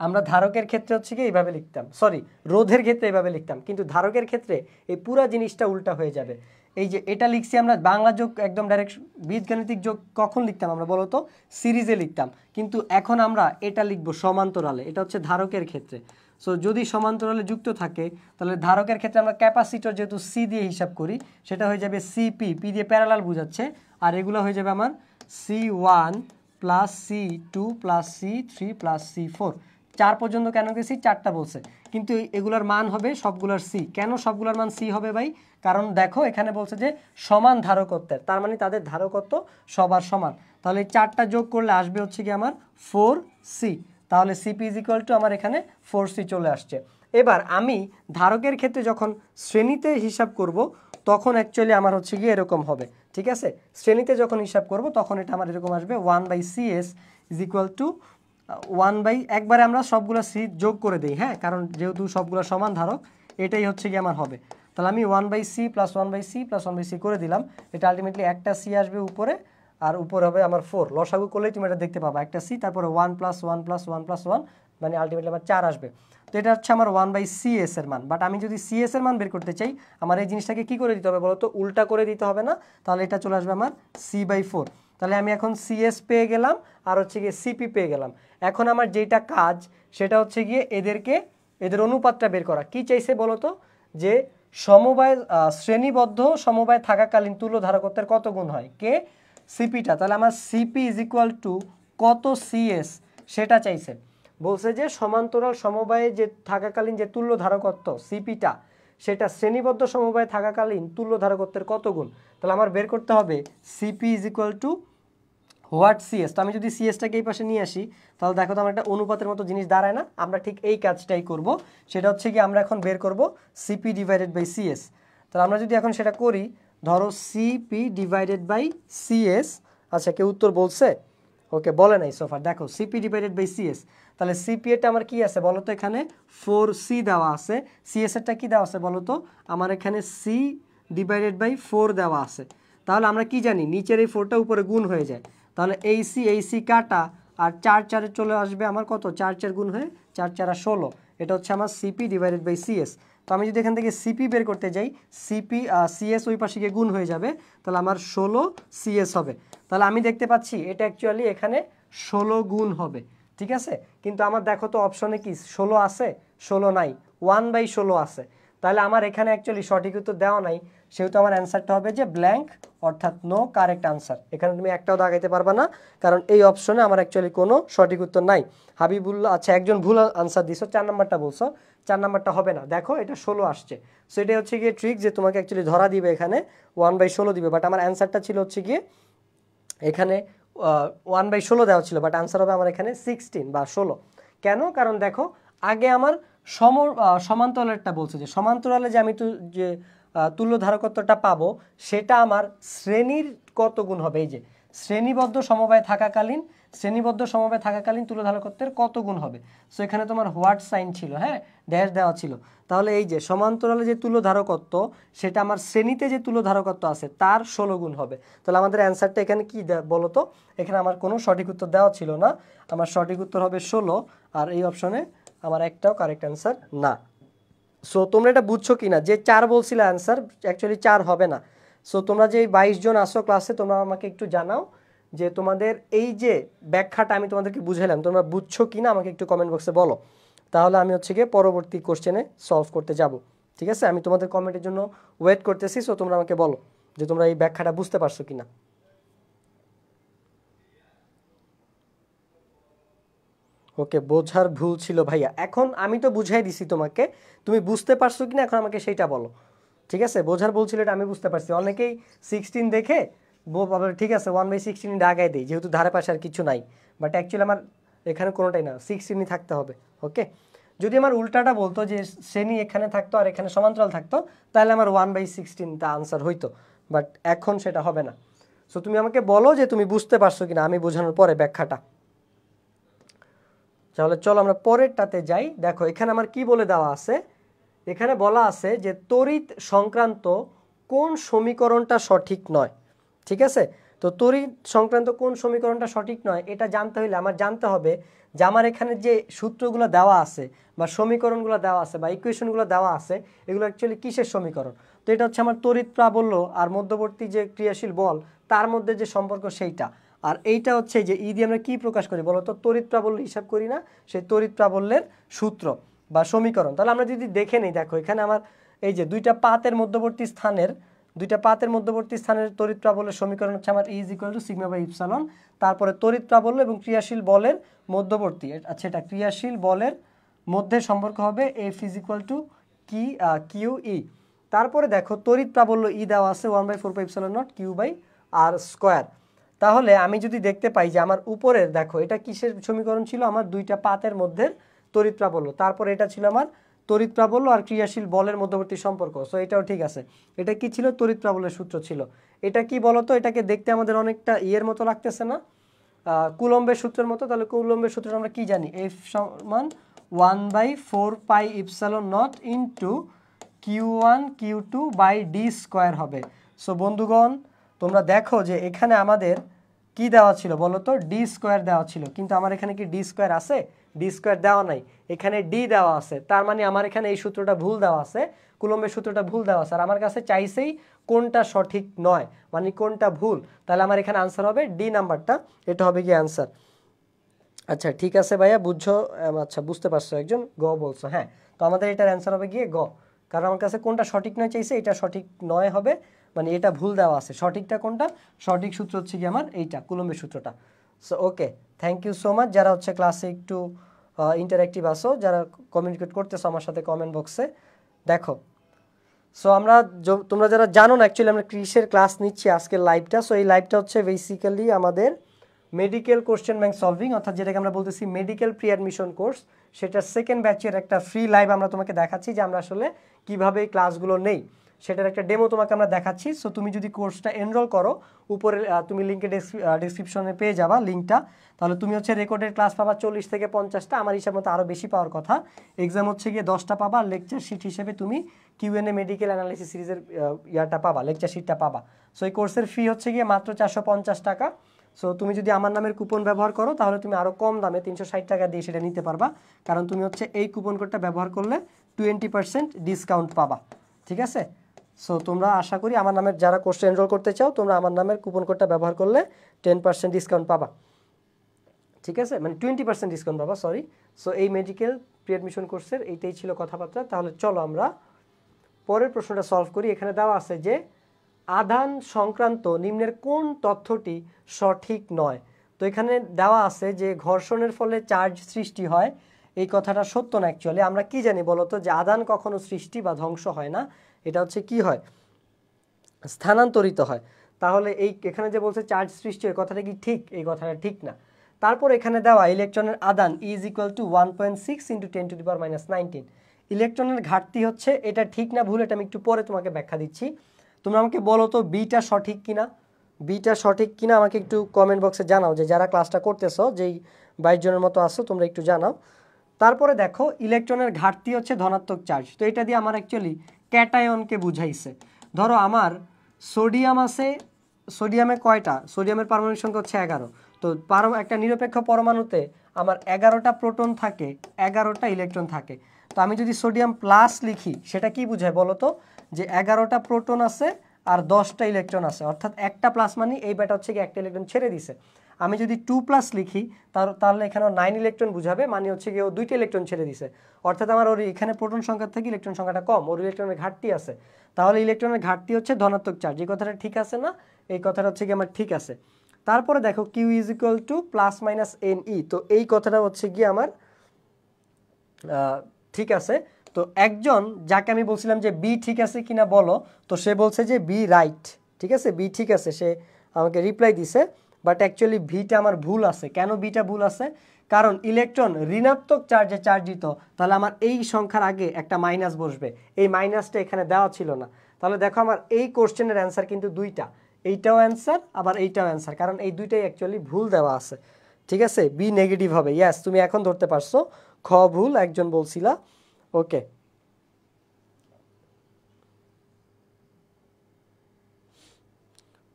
আমরা ধারকের ক্ষেত্রে হচ্ছে কি এইভাবে লিখতাম, সরি রোধের ক্ষেত্রে এইভাবে লিখতাম, কিন্তু ধারকের ক্ষেত্রে এই পুরা জিনিসটা উল্টা হয়ে যাবে। এই যে এটা লিখছি আমরা বাংলা যোগ একদম ডাইরেক্ট বীজগাণিতিক যোগ কখন লিখতাম আমরা বলো তো? সিরিজে লিখতাম, কিন্তু এখন আমরা এটা লিখবো সমান্তরালে। এটা হচ্ছে ধারকের ক্ষেত্রে। সো যদি সমান্তরালে যুক্ত থাকে, তাহলে ধারকের ক্ষেত্রে আমরা ক্যাপাসিটর যেহেতু সি দিয়ে হিসাব করি, সেটা হয়ে যাবে সিপি, পি দিয়ে প্যারালাল বোঝাচ্ছে, আর এগুলো হয়ে যাবে আমার C1 plus C2 plus C3 plus C4। 4 পর্যন্ত কেন গেছি? 4টা বলছে, কিন্তু এগুলার মান হবে সবগুলার সি। কেন সবগুলার মান সি হবে ভাই? কারণ দেখো এখানে বলছে যে সমান ধারকত্বের, তার মানে তাদের ধারকত্ব সবার সমান। তাহলে এই 4টা যোগ করলে আসবে হচ্ছে কি আমার 4C। তাহলে সিপি = আমার এখানে 4C চলে আসছে। এবার আমি ধারকের ক্ষেত্রে যখন শ্রেণীতে হিসাব করব, তখন অ্যাকচুয়ালি আমার হচ্ছে গিয়ে এরকম হবে, ঠিক আছে? শ্রেণীতে যখন হিসাব করব তখন এটা আমার এরকম আসবে 1/CS = 1 বাই একবারে আমরা সবগুলো সি যোগ করে দিই, হ্যাঁ, কারণ যেহেতু সবগুলো সমান ধারক এটাই হচ্ছে কি আমার হবে। তাহলে আমি 1/c plus 1/c plus 1/c করে দিলাম। এটা আলটিমেটলি একটা সি আসবে উপরে, আর উপরে হবে আমার 4। লসাগু করলেই তুমি এটা দেখতে পাবা, একটা সি তারপরে 1 প্লাস 1 প্লাস 1 প্লাস 1, মানে আলটিমেটলি আমার 4 আসবে। তো এটা হচ্ছে আমার 1/cs এর মান। বাট আমি যদি cs এর মান বের করতে চাই, আমার এই জিনিসটাকে কি করে দিতে হবে বলো তো, উল্টা করে দিতে হবে না? তাহলে এটা চলে আসবে আমার c/4। তাহলে আমি এখন cs পেয়ে গেলাম আর হচ্ছে গিয়ে cp পেয়ে গেলাম। এখন আমার যেটা কাজ সেটা হচ্ছে গিয়ে এদের অনুপাতটা বের করা। কি চাইছে বলো তো, যে সমবায় শ্রেণীবদ্ধ সমবায় থাকাকালীন তুল্য ধারকত্বের কত গুণ হয়, কে, সিপিটা। তাহলে আমার সিপি ইজ ইকুয়াল টু কত সিএস সেটা চাইছে। বলছে যে সমান্তরাল সমবায়ে যে থাকাকালীন যে তুল্য ধারকত্ব সিপিটা, সেটা শ্রেণীবদ্ধ সমবায়ে থাকাকালীন তুল্য ধারকত্বের কত গুণ। তাহলে আমার বের করতে হবে CP is equal two what CS. তো আমি যদি সিএসটাকে এই পাশে নিয়ে আসি, তাহলে দেখো তো আমার একটা অনুপাতের মতো জিনিস দাঁড়ায় না? আমরা ঠিক এই কাজটাই করব। সেটা হচ্ছে কি আমরা এখন বের করব সিপি ডিভাইডেড বাই সিএস। তাহলে আমরা যদি এখন সেটা করি, ধরো সিপি ডিভাইডেড বাই সিএস। আচ্ছা, কেউ উত্তর বলছে? ওকে, বলে নাই সোফার। দেখো সিপি ডিভাইডেড বাই সিএস, তাহলে সিপি এরটা আমার কি আছে বলো তো, এখানে 4c দেওয়া আছে। সিএস এরটা কি দেওয়া আছে বলো তো, আমার এখানে সি ডিভাইডেড বাই 4 দেওয়া আছে। তাহলে আমরা কি জানি, নিচের এই 4টা উপরে গুণ হয়ে যায়। তাহলে এই সি কাটা, আর 4 4 চলে আসবে আমার কত, 4 4 গুণ হয়ে 4 4 16। এটা হচ্ছে আমার সিপি ডিভাইডেড বাই সিএস। তো আমি যদি এখান থেকে সিপি বের করতে যাই, সিপি সিএস ওই পাশে গিয়ে গুণ হয়ে যাবে, তাহলে আমার 16 সিএস হবে। তাহলে আমি দেখতে পাচ্ছি এটা অ্যাকচুয়ালি এখানে 16 গুণ হবে, ঠিক আছে। কিন্তু আমার দেখো তো অপশনে কি 16 আছে? 16 নাই, 1/16 আছে। তাহলে আমার এখানে অ্যাকচুয়ালি সঠিক উত্তর দেওয়া নাই, সেহেতু আমার অ্যান্সারটা হবে যে ব্ল্যাঙ্ক, অর্থাৎ নো কারেক্ট আনসার। এখানে তুমি একটাও দাগাইতে পারবা না, কারণ এই অপশনে আমার অ্যাকচুয়ালি কোনো সঠিক উত্তর নাই। হাবিবুল্লাহ, আচ্ছা একজন ভুল আনসার দিছো, 4 নাম্বারটা বলছো, 4 নাম্বারটা হবে না। দেখো এটা 16 আসছে। সো এটা হচ্ছে গিয়ে ট্রিক, যে তোমাকে অ্যাকচুয়ালি ধরা দিবে এখানে 1/16 দিবে, বাট আমার অ্যান্সারটা ছিল হচ্ছে গিয়ে এখানে 1/16 দেওয়া ছিল, বাট আনসার হবে আমার এখানে 16 বা 16। কেন? কারণ দেখো আগে আমার সমান্তরালেরটা বলছে, যে সমান্তরালে যে আমি যে তুল্য ধারকত্বটা পাবো সেটা আমার শ্রেণীর কত গুণ হবে, এই যে শ্রেণীবদ্ধ সমবায়ে থাকাকালীন তুল্য ধারকত্বের কত গুণ হবে। সো এখানে তোমার হোয়াট সাইন ছিল, হ্যাঁ, ড্যাশ দেওয়া ছিল। তাহলে এই যে সমান্তরালে যে তুল্য ধারকত্ব, সেটা আমার শ্রেণীতে যে তুল্য ধারকত্ব আছে তার 16 গুণ হবে। তাহলে আমাদের অ্যান্সারটা এখানে কি বলো তো, এখানে আমার কোনো সঠিক উত্তর দেওয়া ছিল না, আমার সঠিক উত্তর হবে 16, আর এই অপশনে আমার একটাও কারেক্ট অ্যান্সার না। সো তোমরা এটা বুঝছো কি না, যে 4 বলছিলে অ্যান্সার, অ্যাকচুয়ালি 4 হবে না। সো তোমরা যে 22 জন আসো ক্লাসে, তোমরা আমাকে একটু জানাও যে তোমাদের এই যে ব্যাখ্যাটা আমি তোমাদেরকে বুঝাইলাম, তোমরা বুঝছো কি না আমাকে একটু কমেন্ট বক্সে বলো। তাহলে আমি হচ্ছে গিয়ে পরবর্তী কোশ্চেনে সলভ করতে যাব, ঠিক আছে। আমি তোমাদের কমেন্টের জন্য ওয়েট করতেছি। সো তোমরা আমাকে বলো যে তোমরা এই ব্যাখ্যাটা বুঝতে পারছো কিনা। ওকে, বোঝার ভুল ছিল ভাইয়া। এখন আমি তো বুঝাই দিছি তোমাকে, তুমি বুঝতে পারছো কিনা এখন আমাকে সেইটা বলো, ঠিক আছে। বোঝার ভুল ছিল এটা আমি বুঝতে পারছি। অনেকেই 16 দেখে ঠিক আছে 1/16 ডাগাই দেয়, যেহেতু ধারে পাশে আর কিছু নাই, বাট অ্যাকচুয়ালি আমার এখানে কোনোটাই না, 16ই থাকতে হবে। ওকে, যদি আমার উল্টাটা বলতো যে শ্রেণী এখানে থাকতো আর এখানে সমান্তরাল থাকতো, তাহলে আমার 1/16টা আনসার হইতো, বাট এখন সেটা হবে না। সো তুমি আমাকে বলো যে তুমি বুঝতে পারছো কিনা আমি বোঝানোর পরে ব্যাখ্যাটা। তাহলে চলো আমরা পরেরটাতে যাই। দেখো এখানে আমার কি বলে দেওয়া আছে, এখানে বলা আছে যে তড়িৎ সংক্রান্ত কোন সমীকরণটা সঠিক নয়, ঠিক আছে। তো তড়িৎ সংক্রান্ত কোন সমীকরণটা সঠিক নয় এটা জানতে হলে আমার জানতে হবে যে আমার এখানে যে সূত্রগুলো দেওয়া আছে বা সমীকরণগুলো দেওয়া আছে বা ইকুয়েশনগুলো দেওয়া আছে, এগুলো অ্যাকচুয়ালি কিসের সমীকরণ। তো এটা হচ্ছে আমার তড়িৎ প্রাবল্য আর মধ্যবর্তী যে ক্রিয়াশীল বল তার মধ্যে যে সম্পর্ক সেইটা। আর এইটা হচ্ছে যে ই দিয়ে আমরা কী প্রকাশ করি বলো তো, তড়িৎ প্রাবল্য হিসাব করি না, সেই তড়িৎ প্রাবল্যের সূত্র বা সমীকরণ। তাহলে আমরা যদি দেখে নিই, দেখো এখানে আমার এই যে দুইটা পাতের মধ্যবর্তী স্থানের তড়িৎ প্রাবল্যের সমীকরণ হচ্ছে আমার E = সিগমা বাই ইপসালন। তারপরে তড়িৎ প্রাবল্য এবং ক্রিয়াশীল বলের মধ্যবর্তী, আচ্ছা এটা ক্রিয়াশীল বলের মধ্যে সম্পর্ক হবে F = QE। তারপরে দেখো তড়িৎ প্রাবল্য E দেওয়া আছে 1/4πε0 Q/r²। তাহলে আমি যদি দেখতে পাই যে আমার উপরের, দেখো এটা কিসের সমীকরণ ছিল, আমার দুইটা পাতের মধ্যে তড়িৎ প্রাবল্য, তারপরে এটা ছিল আমার তড়িৎ প্রাবল্য আর ক্রিয়াশীল বলের মধ্যবর্তী সম্পর্ক। সো এটাও ঠিক আছে। এটা কি ছিল, তড়িৎ প্রাবল্যের সূত্র ছিল। এটা কি বলতো, এটাকে দেখতে আমাদের অনেকটা ইয়ের মতো লাগতেছে না, কুলম্বের সূত্রের মতো। তাহলে কুলম্বের সূত্রটা আমরা কি জানি, F সমান 1/4πε0 into Q1 Q2 by D square হবে। সো বন্ধুগণ তোমরা দেখো যে এখানে আমাদের কি দেওয়া ছিল বলো তো, ডি স্কোয়ার দেওয়া ছিল, কিন্তু আমার এখানে কি ডি স্কোয়ার আছে? ডি স্কোয়ার দেওয়া নাই, এখানে ডি দেওয়া আছে। তার মানে আমার এখানে এই সূত্রটা ভুল দেওয়া আছে, কুলম্বের সূত্রটা ভুল দেওয়া আছে। আর আমার কাছে চাইছেই কোনটা সঠিক নয়, মানে কোনটা ভুল। তাহলে আমার এখানে আনসার হবে ডি নাম্বারটা, এটা হবে কি আনসার। আচ্ছা ঠিক আছে ভাইয়া, বুঝছো? আচ্ছা বুঝতে পারছো, একজন গ বলছো। হ্যাঁ, তো আমাদের এটার অ্যান্সার হবে গিয়ে গ, কারণ আমার কাছে কোনটা সঠিক নয় চাইছে, এটা সঠিক নয় হবে, মানে এটা ভুল দেওয়া আছে। সঠিকটা কোনটা? সঠিক সূত্র হচ্ছে কি আমার এইটা, কুলম্বের সূত্রটা। So okay, thank you so much যারা হচ্ছে ক্লাসে একটু ইন্টারেক্টিভ আসো, যারা কমিউনিকেট করতেছো আমার সাথে কমেন্ট বক্সে। দেখো, সো আমরা তোমরা যারা জানো না অ্যাকচুয়ালি আমরা কিসের ক্লাস নিচ্ছি আজকের লাইভটা। সো এই লাইভটা হচ্ছে বেসিক্যালি আমাদের মেডিকেল কোশ্চেন ব্যাংক সলভিং, অর্থাৎ যেটাকে আমরা বলতেছি মেডিকেল প্রি অ্যাডমিশন কোর্স, সেটার সেকেন্ড ব্যাচের একটা ফ্রি লাইভ আমরা তোমাকে দেখাচ্ছি যে আমরা আসলে কীভাবে এই ক্লাসগুলো নেই, সেটার একটা ডেমো তোমাকে আমরা দেখাচ্ছি। সো তুমি যদি কোর্সটা এনরোল করো, উপরে তুমি লিঙ্কে ডেসক্রিপশনে পেয়ে যাবা লিঙ্কটা, তাহলে তুমি হচ্ছে রেকর্ডেড ক্লাস পাবা 40 থেকে 50টা, আমার হিসাব মতো আরও বেশি পাওয়ার কথা। এক্সাম হচ্ছে গিয়ে 10টা পাবা, আর লেকচার শিট হিসেবে তুমি কিউএনএ মেডিকেল অ্যানালিসিস সিরিজের ইয়াটা পাবা, লেকচার শিটটা পাবা। সো এই কোর্সের ফি হচ্ছে গিয়ে মাত্র 450 টাকা। সো তুমি যদি আমার নামের কুপন ব্যবহার করো তাহলে তুমি আরও কম দামে 360 টাকা দিয়ে সেটা নিতে পারবা, কারণ তুমি হচ্ছে এই কুপন কোডটা ব্যবহার করলে 20% ডিসকাউন্ট পাবা। ঠিক আছে? সো তোমরা আশা করি আমার নামের যারা কোর্সে এনরোল করতে চাও, তোমরা আমার নামের কুপন কোডটা ব্যবহার করলে 10% ডিসকাউন্ট পাবা। ঠিক আছে, মানে 20% ডিসকাউন্ট পাবা, সরি। সো এই মেডিকেল প্রি অ্যাডমিশন কোর্সের এইটাই ছিল কথাবার্তা। তাহলে চলো আমরা পরের প্রশ্নটা সলভ করি। এখানে দেওয়া আছে যে আধান সংক্রান্ত নিম্নের কোন তথ্যটি সঠিক নয়। তো এখানে দেওয়া আছে যে ঘর্ষণের ফলে চার্জ সৃষ্টি হয়, এই কথাটা সত্য না। অ্যাকচুয়ালি আমরা কি জানি বলতো, যে আধান কখনো সৃষ্টি বা ধ্বংস হয় না, এটা হচ্ছে কি হয়, স্থানান্তরিত হয়। তাহলে এখানে যে বলছে চার্জ সৃষ্টি হয়, কথাটা কি ঠিক? এই কথাটা ঠিক না। তারপর এখানে দেওয়া ইলেকট্রনের আদান ইজ ইকুয়াল টু 1.6 × 10⁻⁹। ইলেকট্রনের ঘাটতি হচ্ছে, এটা ঠিক না ভুল এটা আমি একটু পরে তোমাকে ব্যাখ্যা দিচ্ছি। তোমরা আমাকে বলো তো বিটা সঠিক কিনা, বিটা সঠিক কিনা আমাকে একটু কমেন্ট বক্সে জানাও, যে যারা ক্লাসটা করতেছো, যেই 22 জনের মতো আসো তোমরা একটু জানাও। তারপরে দেখো ইলেকট্রনের ঘাটতি হচ্ছে ধনাত্মক চার্জ, তো এটা দিয়ে আমার অ্যাকচুয়ালি ক্যাটায়নকে বুঝাইছে। ধরো আমার সোডিয়াম আছে, সোডিয়ামে কয়টা, সোডিয়ামের পারমাণবিক সংখ্যা হচ্ছে 11। তো একটা নিরপেক্ষ পরমাণুতে আমার 11টা প্রোটন থাকে, 11টা ইলেকট্রন থাকে। তো আমি যদি সোডিয়াম প্লাস লিখি সেটা কি বুঝায় বলো তো, যে 11টা প্রোটন আছে আর 10টা ইলেকট্রন আছে, অর্থাৎ একটা প্লাস মানে এই ব্যাটা হচ্ছে কি একটা ইলেকট্রন ছেড়ে দিছে। আমি যদি 2+ লিখি তাহলে এখানে 9 ইলেকট্রন বুঝাবে, মানে হচ্ছে কি ও 2টা ইলেকট্রন ছেড়ে দিছে, অর্থাৎ আমার ওর এখানে প্রোটন সংখ্যা থেকে ইলেকট্রন সংখ্যাটা কম, ওর ইলেকট্রনের ঘাটতি আছে। তাহলে ইলেকট্রনের ঘাটতি হচ্ছে ধনাত্মক চার্জ, এই কথাটা ঠিক আছে না? এই কথাটা হচ্ছে কি আমার ঠিক আছে। তারপরে দেখো Q is equal to +-NE, তো এই কথাটা হচ্ছে কি আমার ঠিক আছে। তো একজন যাকে আমি বলছিলাম যে বি ঠিক আছে কিনা বলো, তো সে বলছে যে বি রাইট, ঠিক আছে, বি ঠিক আছে, সে আমাকে রিপ্লাই দিছে। বাট অ্যাকচুয়ালি ভিটা আমার ভুল আছে। কেন বিটা ভুল আছে? কারণ ইলেকট্রন ঋণাত্মক চার্জে চার্জিত, তাহলে আমার এই সংখ্যার আগে একটা মাইনাস বসবে, এই মাইনাসটা এখানে দেওয়া ছিল না। তাহলে দেখো আমার এই কোশ্চেনের অ্যান্সার কিন্তু দুইটা, এইটাও অ্যান্সার আবার এইটাও অ্যান্সার, কারণ এই দুইটাই অ্যাকচুয়ালি ভুল দেওয়া আছে। ঠিক আছে, বি নেগেটিভ হবে। ইয়াস, তুমি এখন ধরতে পারছো, খ ভুল একজন বলছিলা। ওকে,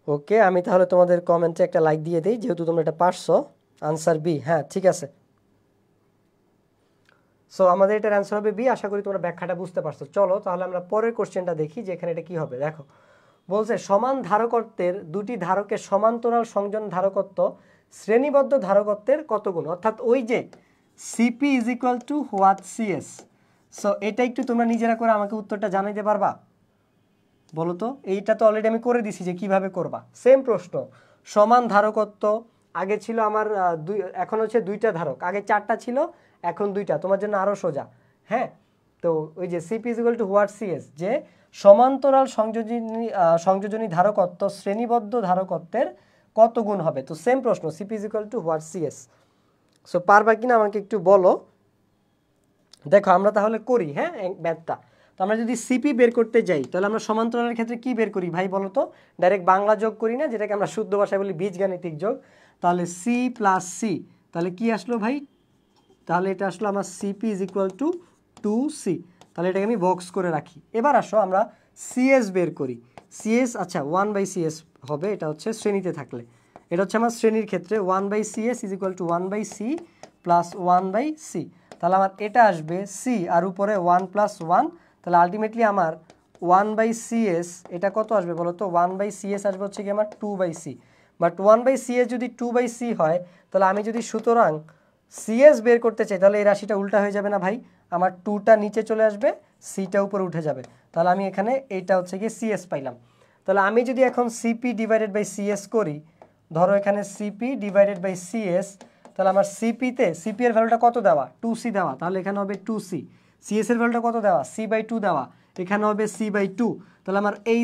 ওকে, আমি তাহলে তোমাদের কমেন্টে একটা লাইক দিয়ে দিই, যেহেতু তোমরা এটা পারছো। আনসার বি, হ্যাঁ ঠিক আছে। সো আমাদের এটার অ্যান্সার হবে বি। আশা করি তোমরা ব্যাখ্যাটা বুঝতে পারছো। চলো তাহলে আমরা পরের কোশ্চেনটা দেখি যে এখানে এটা কি হবে। দেখো বলছে সমান ধারকত্বের দুটি ধারকের সমান্তরাল সংযোজন ধারকত্ব শ্রেণীবদ্ধ ধারকত্বের কত গুণ, অর্থাৎ ওই যে CP is equal two what CS. So এটা একটু তোমরা নিজেরা করে আমাকে উত্তরটা জানাইতে পারবা বলো তো? এইটা তো অলরেডি আমি করে দিছি যে কিভাবে করবা। সেম প্রশ্ন, সমান ধারকত্ব, আগে ছিল আমার এখন হচ্ছে দুইটা ধারক, আগে 4টা ছিল এখন 2টা, তোমার জন্য আরও সোজা। হ্যাঁ, তো ওই যে CP is equal two what CS, যে সমান্তরাল সংযোজনী ধারকত্ব শ্রেণীবদ্ধ ধারকত্বের কত গুণ হবে। তো সেম প্রশ্ন, CP is equal two what CS. So পারবা কিনা আমাকে একটু বলো। দেখো আমরা তাহলে করি, হ্যাঁ ম্যাথটা। তো আমরা যদি সিপি বের করতে যাই তাহলে আমরা সমান্তরালের ক্ষেত্রে কি বের করি ভাই বলো তো? ডাইরেক্ট বাংলা যোগ করি না, যেটাকে আমরা শুদ্ধ ভাষায় বলি বীজগাণিতিক যোগ। তাহলে সি প্লাস সি, তাহলে কি আসলো ভাই? তাহলে এটা আসলো আমার CP is equal two 2c। তাহলে এটাকে আমি বক্স করে রাখি। এবার আসো আমরা সিএস বের করি। সিএস আচ্ছা 1/CS হবে, এটা হচ্ছে শ্রেণীতে থাকলে। এটা হচ্ছে আমার শ্রেণীর ক্ষেত্রে 1/CS is equal two 1/C plus 1/C। তাহলে আমার এটা আসবে সি আর উপরে 1 + 1, তাহলে আলটিমেটলি আমার 1/CS এটা কত আসবে বলো তো? 1/CS আসবে হচ্ছে কি আমার 2/C। বাট 1/CS যদি 2/C হয়, তাহলে আমি যদি সুতরাং সিএস বের করতে চাই, তাহলে এই রাশিটা উল্টা হয়ে যাবে না ভাই? আমার 2টা নিচে চলে আসবে, সিটা উপরে উঠে যাবে। তাহলে আমি এখানে এইটা হচ্ছে গিয়ে সিএস পাইলাম। তাহলে আমি যদি এখন সিপি ডিভাইডেড বাই সিএস করি, ধরো এখানে সিপি ডিভাইডেড বাই সিএস, তাহলে আমার সিপিতে সিপি এর ভ্যালুটা কত দেওয়া? 2c দেওয়া, তাহলে এখানে হবে 2c। সিএস এর ভ্যালুটা কত দেওয়া? c/2 দেওয়া, এখানে হবে c/2। তাহলে আমার এই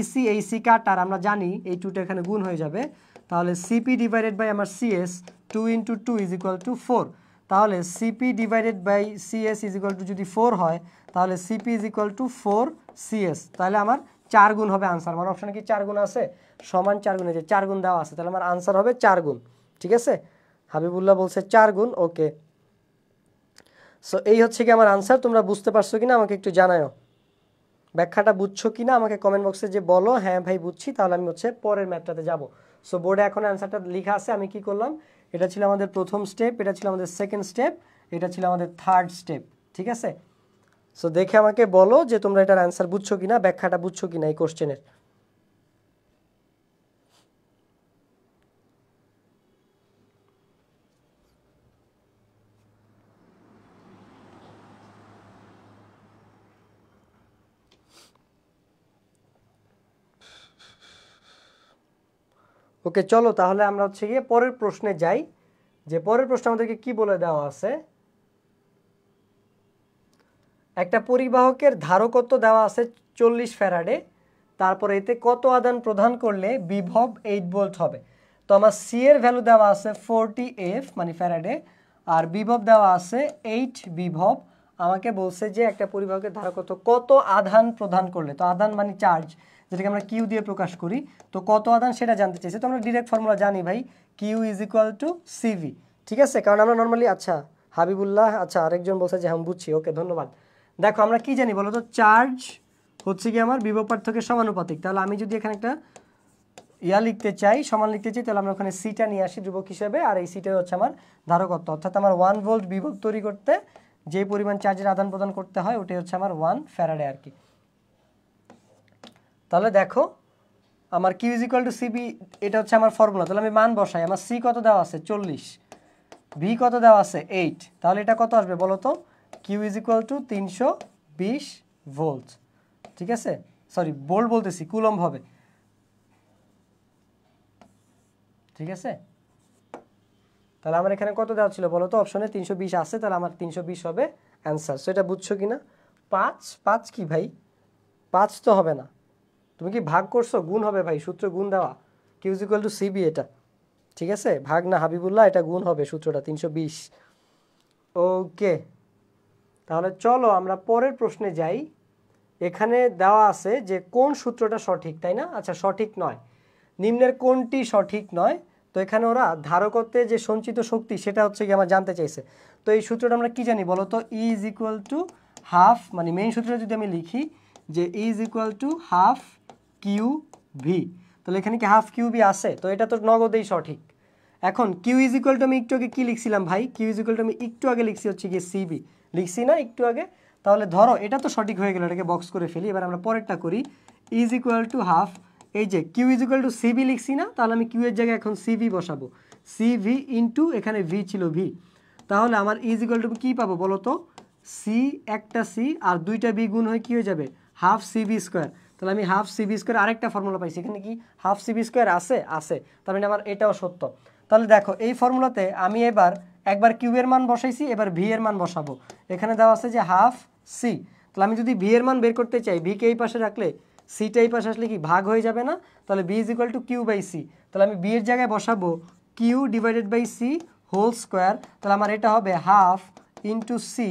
সি কাট, আর আমরা জানি এই 2টা এখানে গুণ হয়ে যাবে। তাহলে সিপি ডিভাইডেড বাই আমার সিএস 2 × 2 ইজ ইকুয়াল টু 4। তাহলে CP divided by CS is equal to যদি 4 হয়, তাহলে CP is equal two 4CS। তাহলে আমার 4 গুণ হবে আনসার। আমার অপশানে কি 4 গুণ আছে? সমান 4 গুণে যে 4 গুণ দেওয়া আছে, তাহলে আমার আনসার হবে 4 গুণ। ঠিক আছে, হাবিবুল্লাহ বলছে 4 গুণ। ওকে, সো এই হচ্ছে কি আমার আনসার। তোমরা বুঝতে পারছো কিনা আমাকে একটু জানাও, ব্যাখ্যাটা বুঝছো কিনা আমাকে কমেন্ট বক্সে যে বলো হ্যাঁ ভাই বুঝছি, তাহলে আমি হচ্ছে পরের ম্যাথটাতে যাব। সো বোর্ডে এখন অ্যান্সারটা লেখা আছে। আমি কি করলাম, এটা ছিল আমাদের প্রথম স্টেপ, এটা ছিল আমাদের সেকেন্ড স্টেপ, এটা ছিল আমাদের থার্ড স্টেপ। ঠিক আছে, সো দেখে আমাকে বলো যে তোমরা এটার অ্যান্সার বুঝছো কিনা, ব্যাখ্যাটা বুঝছো কিনা এই কোশ্চেনের। ওকে, চলো তাহলে আমরা হচ্ছে গিয়ে পরের প্রশ্নে যাই। যে পরের প্রশ্ন আমাদেরকে কি বলে দেওয়া আছে, একটা পরিবাহকের ধারকত্ব দেওয়া আছে 40 ফ্যারাডে, তারপরে এতে কত আদান প্রদান করলে বিভব 8 ভোল্ট হবে। তো আমার সি এর ভ্যালু দেওয়া আছে 40F মানে ফ্যারাডে, আর বিভব দেওয়া আছে 8 বিভব। আমাকে বলছে যে একটা পরিবাহকের ধারকত্ব কত আধান প্রদান করলে, তো আধান মানে চার্জ, যেটাকে আমরা কিউ দিয়ে প্রকাশ করি, তো কত আধান সেটা জানতে চাইছে। তো আমরা ডিরেক্ট ফর্মুলা জানি ভাই, Q is equal to CV. ঠিক আছে, কারণ আমরা নর্মালি, আচ্ছা হাবিবুল্লাহ, আচ্ছা আরেকজন বলছে যে হ্যাঁ বুঝছি, ওকে ধন্যবাদ। দেখো আমরা কি জানি বলো তো, চার্জ হচ্ছে কি আমার বিভব পার্থক্যের সমানুপাতিক। তাহলে আমি যদি এখানে একটা লিখতে চাই, সমান লিখতে চাই, তাহলে আমরা ওখানে সিটা নিয়ে আসি ধ্রুবক হিসেবে, আর এই সিটা হচ্ছে আমার ধারকত্ব। অর্থাৎ আমার 1 ভোল্ট বিভব তৈরি করতে যে পরিমাণ চার্জের আদান প্রদান করতে হয়, ওটাই হচ্ছে আমার 1 ফ্যারাডে আর কি। তাহলে দেখো আমার Q is equal to CB, এটা হচ্ছে আমার ফর্মুলা। তাহলে আমি মান বসাই, আমার সি কত দেওয়া আছে 40, ভি কত দেওয়া আছে 8, তাহলে এটা কত আসবে বলো তো? Q is equal to 320 volt. ঠিক আছে, সরি ভোল্ট বলতেছি, কুলম্ব হবে। ঠিক আছে, তাহলে আমার এখানে কত দেওয়া ছিল বলো তো? অপশনে 320 আছে, তাহলে আমার 320 হবে অ্যান্সার। সো এটা বুঝছো কিনা? 5 কি ভাই? 5 তো হবে না, তুমি কি ভাগ করছো? গুণ হবে ভাই, সূত্র গুণ দেওয়া, Q is equal to CB এটা। ঠিক আছে, ভাগ না হাবিবুল্লাহ, এটা গুণ হবে সূত্রটা 320। ওকে, তাহলে চলো আমরা পরের প্রশ্নে যাই। এখানে দেওয়া আছে যে কোন সূত্রটা সঠিক, তাই না? আচ্ছা সঠিক নয়, নিম্নের কোনটি সঠিক নয়। তো এখানে ওরা ধারকত্বে যে সঞ্চিত শক্তি সেটা হচ্ছে কি আমার জানতে চাইছে। তো এই সূত্রটা আমরা কি জানি বলো তো? E is equal to half, মানে মেইন সূত্রটা যদি আমি লিখি যে E is equal to half Q V, তাহলে এখানে কি হাফ কিউ ভি আছে? তো এটা তো নগদেই সঠিক। এখন কিউ ইজ ইকুয়াল টু আমি একটু আগে কি লিখছিলাম ভাই? কিউ ইজ ইকুয়াল টু আমি একটু আগে লিখছি হচ্ছে কি সিবি, লিখছি না একটু আগে? তাহলে ধরো এটা তো সঠিক হয়ে গেল, এটাকে বক্স করে ফেলি। এবার আমরা পরেরটা করি, ইজ ইকুয়াল টু হাফ, এই যে Q is equal to CB লিখছি না, তাহলে আমি কিউ এর জায়গায় এখন সিভি বসাবো, সিভি ইন্টু এখানে ভি ছিল ভি। তাহলে আমার ইজ ইকুয়াল টু কি পাবো বলো তো? সি একটা সি আর দুইটা বি গুণ হয়ে কি হয়ে যাবে? Half CB square. তাহলে আমি হাফ সিবি স্কোয়ার আরেকটা ফর্মুলা পাইছি, এখানে কি হাফ সিবি স্কোয়ার আছে? আছে, তার মানে আমার এটাও সত্য। তাহলে দেখো এই ফর্মুলাতে আমি একবার কিউ এর মান বসাইছি, এবার ভি এর মান বসাবো। এখানে দেওয়া আছে যে হাফ সি, তাহলে আমি যদি ভি এর মান বের করতে চাই, ভিকে এই পাশে রাখলে সিটা এই পাশে আসলে কি ভাগ হয়ে যাবে না? তাহলে B is equal to Q by C, তাহলে আমি বি এর জায়গায় বসাবো Q divided by C whole square. তাহলে আমার এটা হবে half into C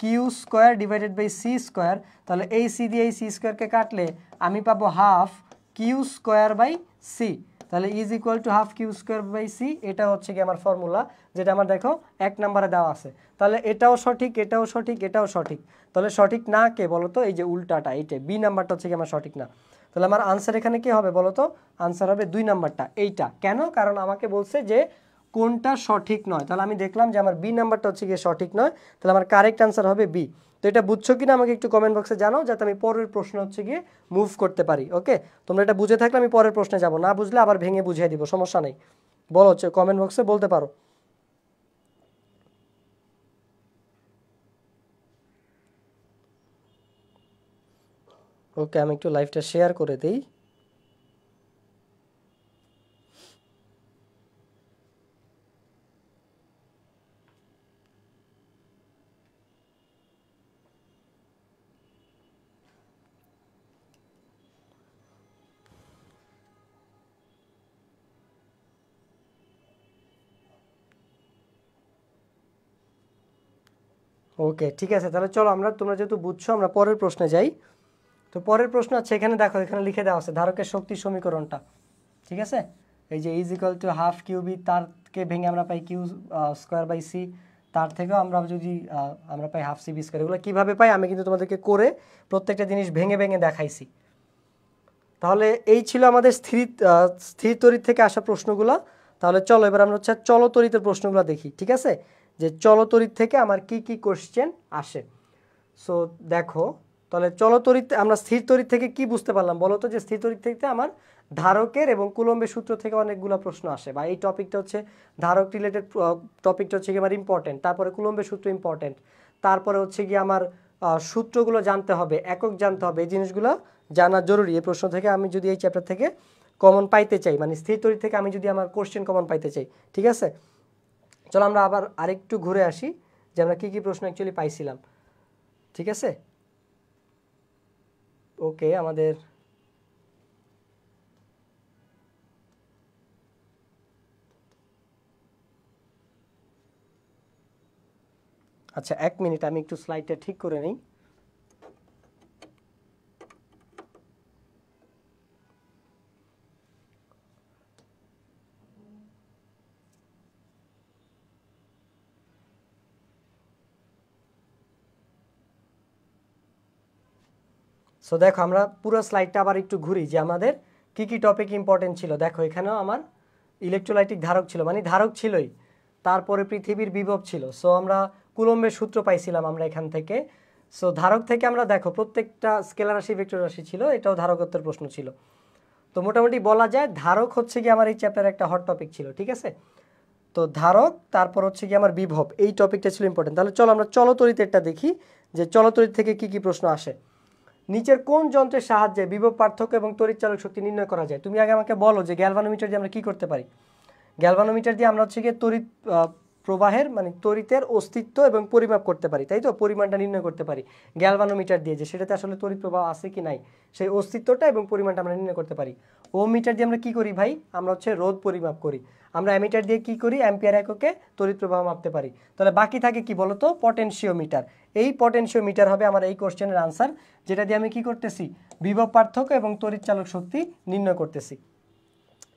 Q square divided by C square. তাহলে এই সি দিয়ে এই সি স্কোয়ারকে কাটলে আমি পাবো half Q square by C. তাহলে is equal to half Q square by C, এটা হচ্ছে কি আমার ফর্মুলা, যেটা আমার দেখো 1 নম্বরে দেওয়া আছে। তাহলে এটাও সঠিক, এটাও সঠিক, এটাও সঠিক। তাহলে সঠিক না কে বলো তো? এই যে উল্টাটা, এইটা বি নাম্বারটা হচ্ছে কি আমার সঠিক না। তাহলে আমার আনসার এখানে কি হবে বলো তো? আনসার হবে 2 নাম্বারটা, এইটা। কেন? কারণ আমাকে বলছে যে কোনটা সঠিক নয়। তাহলে আমি দেখলাম যে আমার বি নাম্বারটা হচ্ছে গিয়ে সঠিক নয়, তাহলে আমার কারেক্ট আনসার হবে বি। তো এটা বুঝছো কিনা আমাকে একটু কমেন্ট বক্সে জানাও, যাতে আমি পরের প্রশ্ন হচ্ছে গিয়ে মুভ করতে পারি। ওকে, তোমরা এটা বুঝে থাকলে আমি পরের প্রশ্নে যাব, না বুঝলে আবার ভেঙে বুঝিয়ে দিব, সমস্যা নেই। বলো, হচ্ছে কমেন্ট বক্সে বলতে পারো। ওকে, আমি একটু লাইভটা শেয়ার করে দিই। ওকে, ঠিক আছে, তাহলে চলো আমরা, তোমরা যেহেতু বুঝছো, আমরা পরের প্রশ্নে যাই। তো পরের প্রশ্ন আছে, এখানে দেখো, এখানে লিখে দেওয়া আছে ধারকের শক্তি সমীকরণটা। ঠিক আছে, এই যে ইজ ইকুয়াল টু হাফ কিউবি, তারকে ভেঙে আমরা পাই কিউ স্কোয়ার বাই সি, তার থেকেও আমরা যদি আমরা পাই হাফ সি বি স্কোয়ার। এগুলো কীভাবে পাই আমি কিন্তু তোমাদেরকে করে প্রত্যেকটা জিনিস ভেঙে ভেঙে দেখাইছি। তাহলে এই ছিল আমাদের স্থির তড়িৎ থেকে আসা প্রশ্নগুলো। তাহলে চলো এবার আমরা হচ্ছে চলতড়িতের প্রশ্নগুলো দেখি। ঠিক আছে, যে চলতড়িৎ থেকে আমার কি কি কোশ্চেন আসে। সো দেখো, তাহলে চলতড়িৎ, আমরা স্থির তড়িৎ থেকে কি বুঝতে পারলাম বলো তো? যে স্থির তড়িৎ থেকে আমার ধারকের এবং কুলম্বের সূত্র থেকে অনেকগুলো প্রশ্ন আসে, বা এই টপিকটা হচ্ছে ধারক রিলেটেড টপিকটা হচ্ছে কি আমার ইম্পর্টেন্ট। তারপরে কুলম্বের সূত্র ইম্পর্টেন্ট, তারপরে হচ্ছে কি আমার সূত্রগুলো জানতে হবে, একক জানতে হবে, এই জিনিসগুলো জানা জরুরি। এই প্রশ্ন থেকে আমি যদি এই চ্যাপ্টার থেকে কমন পাইতে চাই, মানে স্থির তড়িৎ থেকে আমি যদি আমার কোশ্চেন কমন পাইতে চাই। ঠিক আছে, চলো আমরা আবার আরেকটু ঘুরে আসি যে আমরা কী কী প্রশ্ন অ্যাকচুয়ালি পাইছিলাম। ঠিক আছে, ওকে, আমাদের আচ্ছা 1 মিনিট, আমি একটু স্লাইডটা ঠিক করে নিই। সো দেখো, আমরা পুরো স্লাইডটা আবার একটু ঘুরি যে আমাদের কি কি টপিক ইম্পর্টেন্ট ছিল। দেখো, এখানেও আমার ইলেকট্রোলাইটিক ধারক ছিল, মানে ধারক ছিলই, তারপরে পৃথিবীর বিভব ছিল। সো আমরা কুলম্বের সূত্র পাইছিলাম আমরা এখান থেকে। সো ধারক থেকে আমরা দেখো প্রত্যেকটা স্কেলার রাশি, ভেক্টর রাশি ছিল, এটাও ধারকত্বের প্রশ্ন ছিল। তো মোটামুটি বলা যায় ধারক হচ্ছে কি আমার এই চ্যাপ্টারে একটা হট টপিক ছিল। ঠিক আছে, তো ধারক, তারপর হচ্ছে কি আমার বিভব, এই টপিকটা ছিল ইম্পর্টেন্ট। তাহলে চলো আমরা চলতড়িতেরটা দেখি, যে চলতড়িৎ থেকে কি কি প্রশ্ন আসে। নিচের কোন যন্ত্রের সাহায্যে বিভব পার্থক্য এবং তড়িৎ চালক শক্তি নির্ণয় করা যায়? তুমি আগে আমাকে বলো যে গ্যালভানোমিটার দিয়ে আমরা কি করতে পারি। গ্যালভানোমিটার দিয়ে আমরা হচ্ছে গিয়ে তড়িৎ প্রবাহের, মানে তড়িতের অস্তিত্ব এবং পরিমাপ করতে পারি, তাই তো? পরিমাণটা নির্ণয় করতে পারি গ্যালভানোমিটার দিয়ে, যে সেটাতে আসলে তড়িৎ প্রবাহ আছে কি নাই, সেই অস্তিত্বটা এবং পরিমাণটা আমরা নির্ণয় করতে পারি। ওহমিটার দিয়ে আমরা কি করি ভাই? আমরা হচ্ছে রোধ পরিমাপ করি। আমরা অ্যামিটার দিয়ে কি করি? অ্যাম্পিয়ার এককে তড়িৎ প্রবাহ মাপতে পারি। তাহলে বাকি থাকে কি বলতো? পটেনশিওমিটার। এই পটেনশিওমিটার হবে আমার এই কোশ্চেনের আনসার, যেটা দিয়ে আমি কি করতেছি? বিভব পার্থক্য এবং তড়িৎ চালক শক্তি নির্ণয় করতেছি।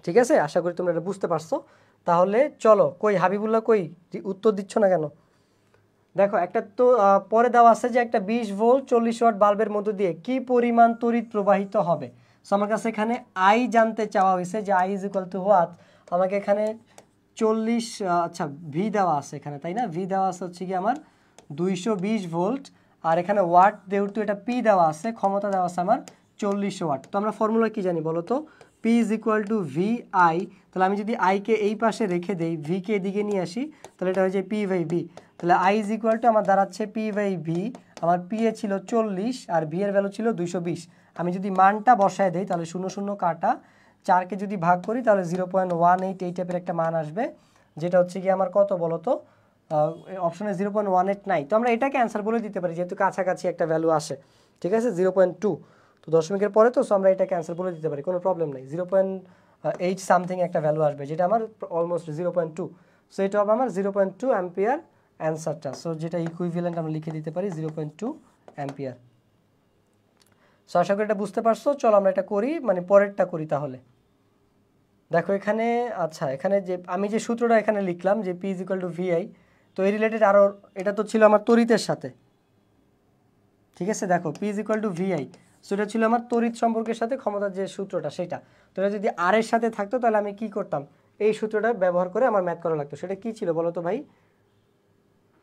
ঠিক আছে, আশা করি তোমরা এটা বুঝতে পারছো। তাহলে চলো, কই হাবিবুল্লাহ, কই উত্তর দিচ্ছ না কেন? দেখো, একটা তো পরে দেওয়া আছে যে একটা 20 ভোল্ট 40 ওয়াট বাল্বের মধ্য দিয়ে কি পরিমাণ তড়িৎ প্রবাহিত হবে। সো আমার কাছে এখানে আই জানতে চাওয়া হয়েছে, যে I is equal two what. আমাকে এখানে 40, আচ্ছা ভি দেওয়া আছে এখানে, তাই না? ভি দেওয়া আছে হচ্ছে কি আমার 220 ভোল্ট, আর এখানে ওয়াট যেহেতু এটা পি দেওয়া আছে, ক্ষমতা দেওয়া আছে আমার 40 ওয়াট। তো আমরা ফর্মুলা কি জানি বলো তো? P is equal to V I. তাহলে আমি যদি আইকে এই পাশে রেখে দেই, ভিকে এদিকে নিয়ে আসি, তাহলে এটা হয়ে যায় পি বাই ভি। তাহলে আই ইজ ইকুয়াল টু আমার দাঁড়াচ্ছে পি বাই ভি। আমার পি এ ছিল 40 আর ভি এর ভ্যালু ছিল 220। আমি যদি মানটা বসায় দেই, তাহলে 0 0 কাটা, 4কে যদি ভাগ করি তাহলে 0.18 এই টাইপের একটা মান আসবে, যেটা হচ্ছে কি আমার কত বলো তো? অপশনে 0.18 নাই, তো আমরা এটাকে অ্যান্সার বলে দিতে পারি, যেহেতু কাছাকাছি একটা ভ্যালু আসে। ঠিক আছে, 0.2, তো দশমিকের পরে, তো আমরা এটাকে অ্যান্সার বলে দিতে পারি, কোনো প্রবলেম নেই। 0.8 সামথিং একটা ভ্যালু আসবে, যেটা আমার অলমোস্ট 0.2। সো এটা হবে আমার 0.2 অ্যাম্পিয়ার অ্যান্সারটা। সো যেটা ইকুইভ্যালেন্ট আমরা লিখে দিতে পারি 0.2 অ্যাম্পিয়ার। সো আশা করি এটা বুঝতে পারছো। চলো আমরা এটা করি, মানে পরেরটা করি তাহলে। দেখো এখানে, আচ্ছা এখানে যে আমি যে সূত্রটা এখানে লিখলাম যে P is equal to VI, তো এই রিলেটেড আরও, এটা তো ছিল আমার তড়িতের সাথে, ঠিক আছে। দেখো P is equal to VI, so এটা ছিল আমার তড়িৎ সম্পর্কের সাথে ক্ষমতার যে সূত্রটা সেটা। তো এটা যদি আর এর সাথে থাকতো তাহলে আমি কি করতাম, এই সূত্রটা ব্যবহার করে আমার ম্যাথ করা লাগতো। সেটা কি ছিল বলো তো ভাই?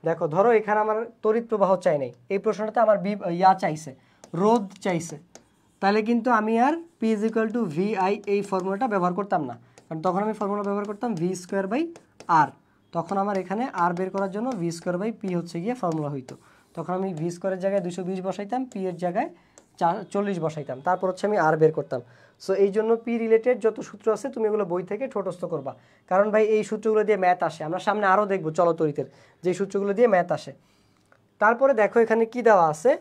দেখো ধরো এখানে আমার তড়িৎ প্রবাহ চাই নাই, এই প্রশ্নটাতে আমার চাইছে, রোধ চাইছে, তাহলে কিন্তু আমি আর P is equal to VI এই ফর্মুলাটা ব্যবহার করতাম না, কারণ তখন আমি ফর্মুলা ব্যবহার করতাম ভি স্কোয়ার বাই আর। তখন আমার এখানে আর বের করার জন্য ভি স্কোয়ার বাই পি হচ্ছে গিয়ে ফর্মুলা হইতো। তখন আমি ভি স্কোয়ারের জায়গায় 220 বসাইতাম, পি এর জায়গায় 40 বসাইতাম, তারপর হচ্ছে আমি আর বের করতাম। সো এই জন্য পি রিলেটেড যত সূত্র আছে তুমি এগুলো বই থেকে ঠোঁটস্থ করবা, কারণ ভাই এই সূত্রগুলো দিয়ে ম্যাথ আসে। আমরা সামনে আরও দেখবো চলতরিতের যে সূত্রগুলো দিয়ে ম্যাথ আসে। তারপরে দেখো এখানে কি দেওয়া আছে,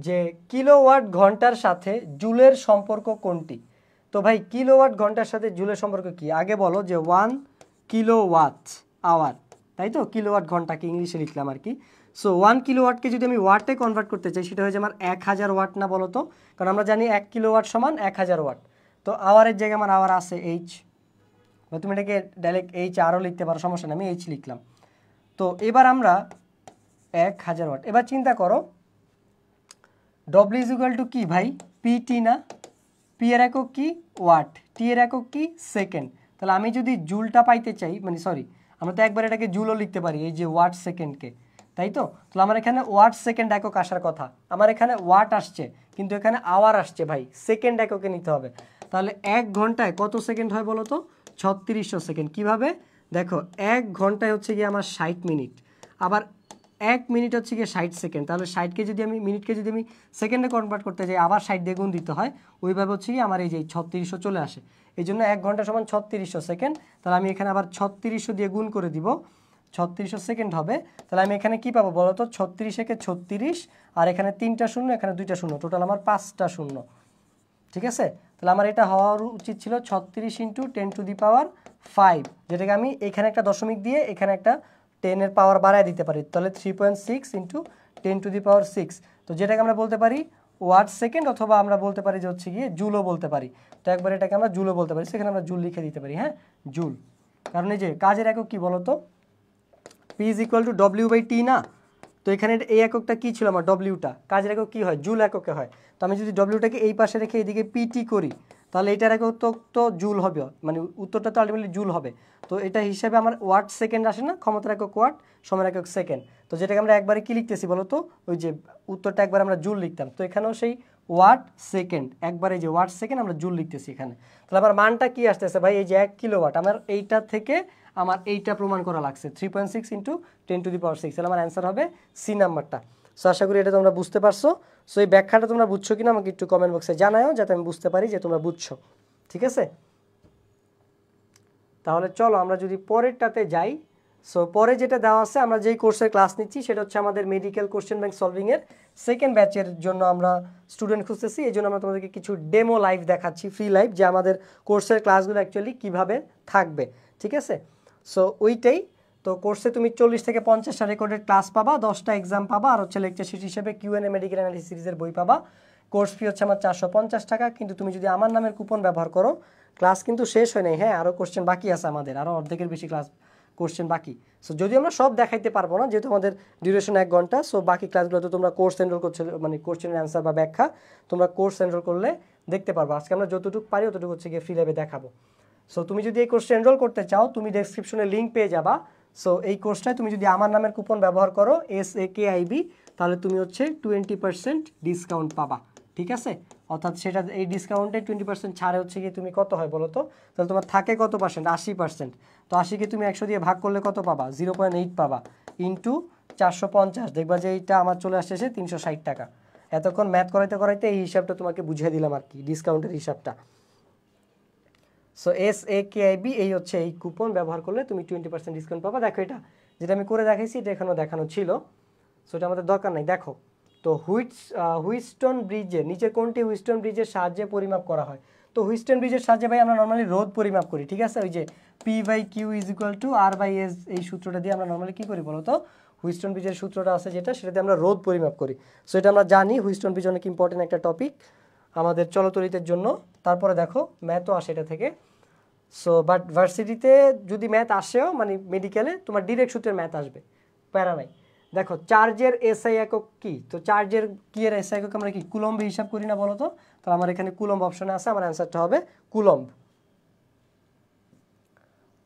যে কিলোওয়াট ঘন্টার সাথে জুলের সম্পর্ক কোনটি? তো ভাই কিলোওয়াট ঘন্টার সাথে জুলের সম্পর্ক কি? আগে বলো যে 1 কিলোওয়াট আওয়ার, তাই তো? কিলোওয়াট ঘন্টাকে ইংলিশে লিখলাম আর কি। সো 1 কিলোওয়াটকে যদি আমি ওয়াটে কনভার্ট করতে চাই সেটা হয়ে যায় আমার 1000 ওয়াট না বলো তো? কারণ আমরা জানি 1 কিলোওয়াট সমান 1000 ওয়াট। তো আওয়ারের জায়গায় আমার আওয়ার আছে এইচ, বা তুমি এটাকে ডাইরেক্ট এইচ আরও লিখতে পারো, সমস্যা নেই, আমি এইচ লিখলাম। তো এবার আমরা 1000 ওয়াট, এবার চিন্তা করো ডব্লিউ ইজ ইকুয়াল টু কি ভাই? পিটি না? পি এর একক কি? ওয়াট। টি এর একক কি? সেকেন্ড। তাহলে আমি যদি জুলটা পাইতে চাই, মানে সরি, আমরা তো একবার এটাকে জুলও লিখতে পারি, এই যে ওয়াট সেকেন্ডকে, তাই তো? তাহলে আমার এখানে ওয়াট সেকেন্ড একক আসার কথা, আমার এখানে ওয়াট আসছে কিন্তু এখানে আওয়ার আসছে ভাই, সেকেন্ড এককে নিতে হবে। তাহলে 1 ঘন্টায় কত সেকেন্ড হয় বলো তো? 3600 সেকেন্ড। কিভাবে? দেখো 1 ঘন্টায় হচ্ছে গিয়ে আমার 60 মিনিট, আবার 1 মিনিট হচ্ছে গিয়ে 60 সেকেন্ড। তাহলে 60কে যদি আমি মিনিটকে যদি আমি সেকেন্ডে কনভার্ট করতে যাই আবার 60 দিয়ে গুণ দিতে হয়, ওইভাবে হচ্ছে গিয়ে আমার এই যে 3600 চলে আসে। এই জন্য 1 ঘন্টা সমান 3600 সেকেন্ড। তাহলে আমি এখানে আবার 3600 দিয়ে গুণ করে দিব, 3600 সেকেন্ড হবে। তাহলে আমি এখানে কি পাবো বলো তো? 36 একে 36, আর এখানে 3টা শূন্য, এখানে 2টা শূন্য, টোটাল আমার 5টা শূন্য, ঠিক আছে? তাহলে আমার এটা হওয়ার উচিত ছিল 36 ইন্টু 10 টু দি পাওয়ার 5, যেটাকে আমি এখানে একটা দশমিক দিয়ে এখানে একটা 10 এর পাওয়ার বাড়ায় দিতে পারি, তাহলে 3.6 ইন্টু 10 টু দি পাওয়ার 6, তো যেটাকে আমরা বলতে পারি ওয়াট সেকেন্ড, অথবা আমরা বলতে পারি যে হচ্ছে গিয়ে জুলও বলতে পারি। তো একবার এটাকে আমরা জুলও বলতে পারি, সেখানে আমরা জুল লিখে দিতে পারি, হ্যাঁ জুল। কারণ এই যে কাজের একক কি বলতো? P is equal to W by T না? তো এখানে এই এককটা কি ছিল আমার? ডব্লিউটা। কাজের একক কি হয়? জুল এককে হয়। তো আমি যদি ডব্লিউটাকে এই পাশে রেখে এদিকে পিটি করি তাহলে এটার একক তো জুল হবে, মানে উত্তরটা তো আলটিমেটলি জুল হবে। তো এটা হিসাবে আমার ওয়াট সেকেন্ড আসে না? ক্ষমতার একক ওয়াট, সময়ের একক সেকেন্ড। তো যেটাকে আমরা একবারে কি লিখতেছি বলো তো? ওই যে উত্তরটা একবার আমরা জুল লিখতাম, তো এখানেও সেই ওয়াট সেকেন্ড, একবারে যে ওয়াট সেকেন্ড আমরা জুল লিখতেছি এখানে। তাহলে আমার মানটা কি আসতেছে ভাই? এই যে 1 কিলোওয়াট, আমার এইটা থেকে আমার এইটা প্রমাণ করা লাগছে 3.6 ইন্টু 10 টু দি পাওয়ার 6, তাহলে আমার অ্যান্সার হবে সি নাম্বারটা। সো আশা করি এটা তোমরা বুঝতে পারছো। সো এই ব্যাখ্যাটা তোমরা বুঝছো কিনা আমাকে একটু কমেন্ট বক্সে জানাও, যাতে আমি বুঝতে পারি যে তোমরা বুঝছো, ঠিক আছে? তাহলে চলো আমরা যদি পরেরটাতে যাই। সো পরে যেটা দেওয়া আছে, আমরা যেই কোর্সের ক্লাস নিচ্ছি সেটা হচ্ছে আমাদের মেডিকেল কোশ্চেন ব্যাংক সলভিংয়ের সেকেন্ড ব্যাচের জন্য আমরা স্টুডেন্ট খুঁজতেছি। এই জন্য আমরা তোমাদেরকে কিছু ডেমো লাইভ দেখাচ্ছি, ফ্রি লাইভ, যে আমাদের কোর্সের ক্লাসগুলো অ্যাকচুয়ালি কীভাবে থাকবে, ঠিক আছে? সো ওইটাই। তো কোর্সে তুমি 40 থেকে 50টা রেকর্ডেড ক্লাস পাবা, 10টা এক্সাম পাবা, আর হচ্ছে লেকচার শিট হিসেবে কিউএনএ মেডিকেল অ্যানালিসিস সিরিজের বই পাবা। কোর্স ফি হচ্ছে আমার 450 টাকা, কিন্তু তুমি যদি আমার নামের কুপন ব্যবহার করো, ক্লাস কিন্তু শেষ হয় নাই, হ্যাঁ আরও কোশ্চেন বাকি আছে, আমাদের আরও অর্ধেকের বেশি ক্লাস কোশ্চেন বাকি। সো যদি আমরা সব দেখাইতে পারবো না, যেহেতু আমাদের ডিউরেশন 1 ঘন্টা, সো বাকি ক্লাসগুলোতে তোমরা কোর্স এনরোল করছো, মানে কোশ্চেনের অ্যান্সার বা ব্যাখ্যা তোমরা কোর্স এনরোল করলে দেখতে পারবো। আজকে আমরা যতটুকু পারি ততটুকু হচ্ছে গিয়ে ফ্রি লাইভে দেখাবো। সো তুমি যদি এই কোর্সে এনরোল করতে চাও, তুমি ডেসক্রিপশনে লিঙ্ক পেয়ে যাবা। সো এই কোর্সটায় তুমি যদি আমার নামের কুপন ব্যবহার করো SAKIB, তাহলে তুমি হচ্ছে 20% ডিসকাউন্ট পাবা, ঠিক আছে? অর্থাৎ সেটা এই ডিসকাউন্টে 20% ছাড়ে হচ্ছে গিয়ে তুমি কত হয় বলো তো? তাহলে তোমার থাকে কত পার্সেন্ট? 80%। তো 80কে তুমি 100 দিয়ে ভাগ করলে কত পাবা? 0.8 পাবা, ইন্টু 450, দেখবা যে এইটা আমার চলে আসছে 360 টাকা। এতক্ষণ ম্যাথ করাইতে করাইতে এই হিসাবটা তোমাকে বুঝিয়ে দিলাম আর কি, ডিসকাউন্টের হিসাবটা। সো SAKIB এই হচ্ছে এই কুপন ব্যবহার করলে তুমি 20% ডিসকাউন্ট পাবা। দেখো এটা যেটা আমি করে দেখাইছি এটা এখানেও দেখানো ছিল, সো এটা আমাদের দরকার নাই। দেখো তো হুইটস্টোন ব্রিজের নিচে কোনটি হুইটস্টোন ব্রিজের সাহায্যে পরিমাপ করা হয়? তো হুইটস্টোন ব্রিজের সাহায্যে ভাই আমরা নর্মালি রোধ পরিমাপ করি, ঠিক আছে? ওই যে P/Q is equal two R/S, এই সূত্রটা দিয়ে আমরা নর্মালি কী করি বলো তো? হুইটস্টোন ব্রিজের সূত্রটা আছে যেটা, সেটাতে আমরা রোধ পরিমাপ করি। সো এটা আমরা জানি, হুইটস্টোন ব্রিজ অনেক ইম্পর্টেন্ট একটা টপিক আমাদের চলতরিতের জন্য। তারপরে দেখো ম্যাথও আসে এটা থেকে। সো বাট ভার্সিটিতে যদি ম্যাথ আসেও মানে মেডিকেলে তোমার ডিরেক্ট সূত্রের ম্যাথ আসবে, প্যারা নাই। দেখো চার্জের এসআই একক কি, তো চার্জের কি এর এসআই একক আমরা কি কুলম্বে হিসাব করি না বলো তো? তো আমার এখানে কুলম্ব অপশনে আছে, আমার অ্যান্সারটা হবে কুলম্ব।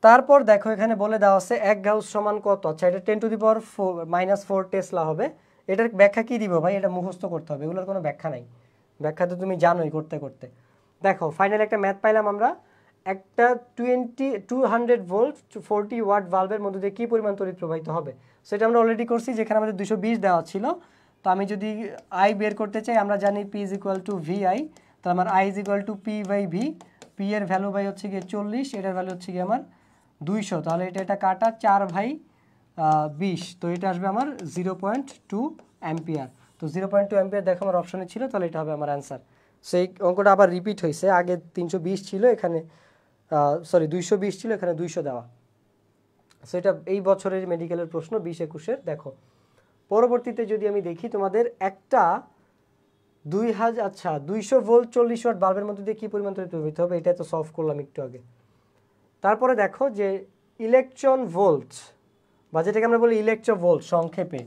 তারপর দেখো এখানে বলে দেওয়া আছে 1 গাউস সমান কত। আচ্ছা এটা 10⁻⁻4 টেসলা হবে। এটার ব্যাখ্যা কি দিব ভাই? এটা মুখস্থ করতে হবে, এগুলোর কোনো ব্যাখ্যা নাই, ব্যাখ্যা তো তুমি জানোই করতে করতে। দেখো ফাইনাল একটা ম্যাথ পাইলাম আমরা, একটা 200 ভোল্ট 40 ওয়াট ভালভের মধ্যে দিয়ে কী পরিমাণ তড়িৎ প্রবাহিত হবে। সেটা আমরা অলরেডি করছি, যেখানে আমাদের 220 দেওয়া ছিল। তো আমি যদি আই বের করতে চাই, আমরা জানি P is equal to V I, তো আমার I is equal to P by V. P এর ভ্যালু বাই হচ্ছে গিয়ে 40, এটার ভ্যালু হচ্ছে গিয়ে আমার 200, তাহলে এটা কাটা 4/20, তো এটা আসবে আমার 0.2 অ্যাম্পিয়ার। তো 0.2 অ্যাম্পিয়ার দেখো আমার অপশনে ছিল, তাহলে এটা হবে আমার অ্যান্সার। সেই অঙ্কটা আবার রিপিট হয়েছে, আগে 320 ছিল, এখানে 220 ছিল, এখানে 200 দেওয়া। সো এটা এই বছরের মেডিকেলের প্রশ্ন 20-21-এর। দেখো পরবর্তীতে যদি আমি দেখি তোমাদের একটা 200 ভোল্ট 40 ওয়াট বাল্বের মধ্যে দিয়ে কী পরিমাণ তড়িৎ প্রবাহিত হবে, এটা তো সলভ করলাম একটু আগে। তারপরে দেখো যে ইলেকট্রন ভোল্ট বা যেটাকে আমরা বলি ইলেকট্রোভোল্ট সংক্ষেপে,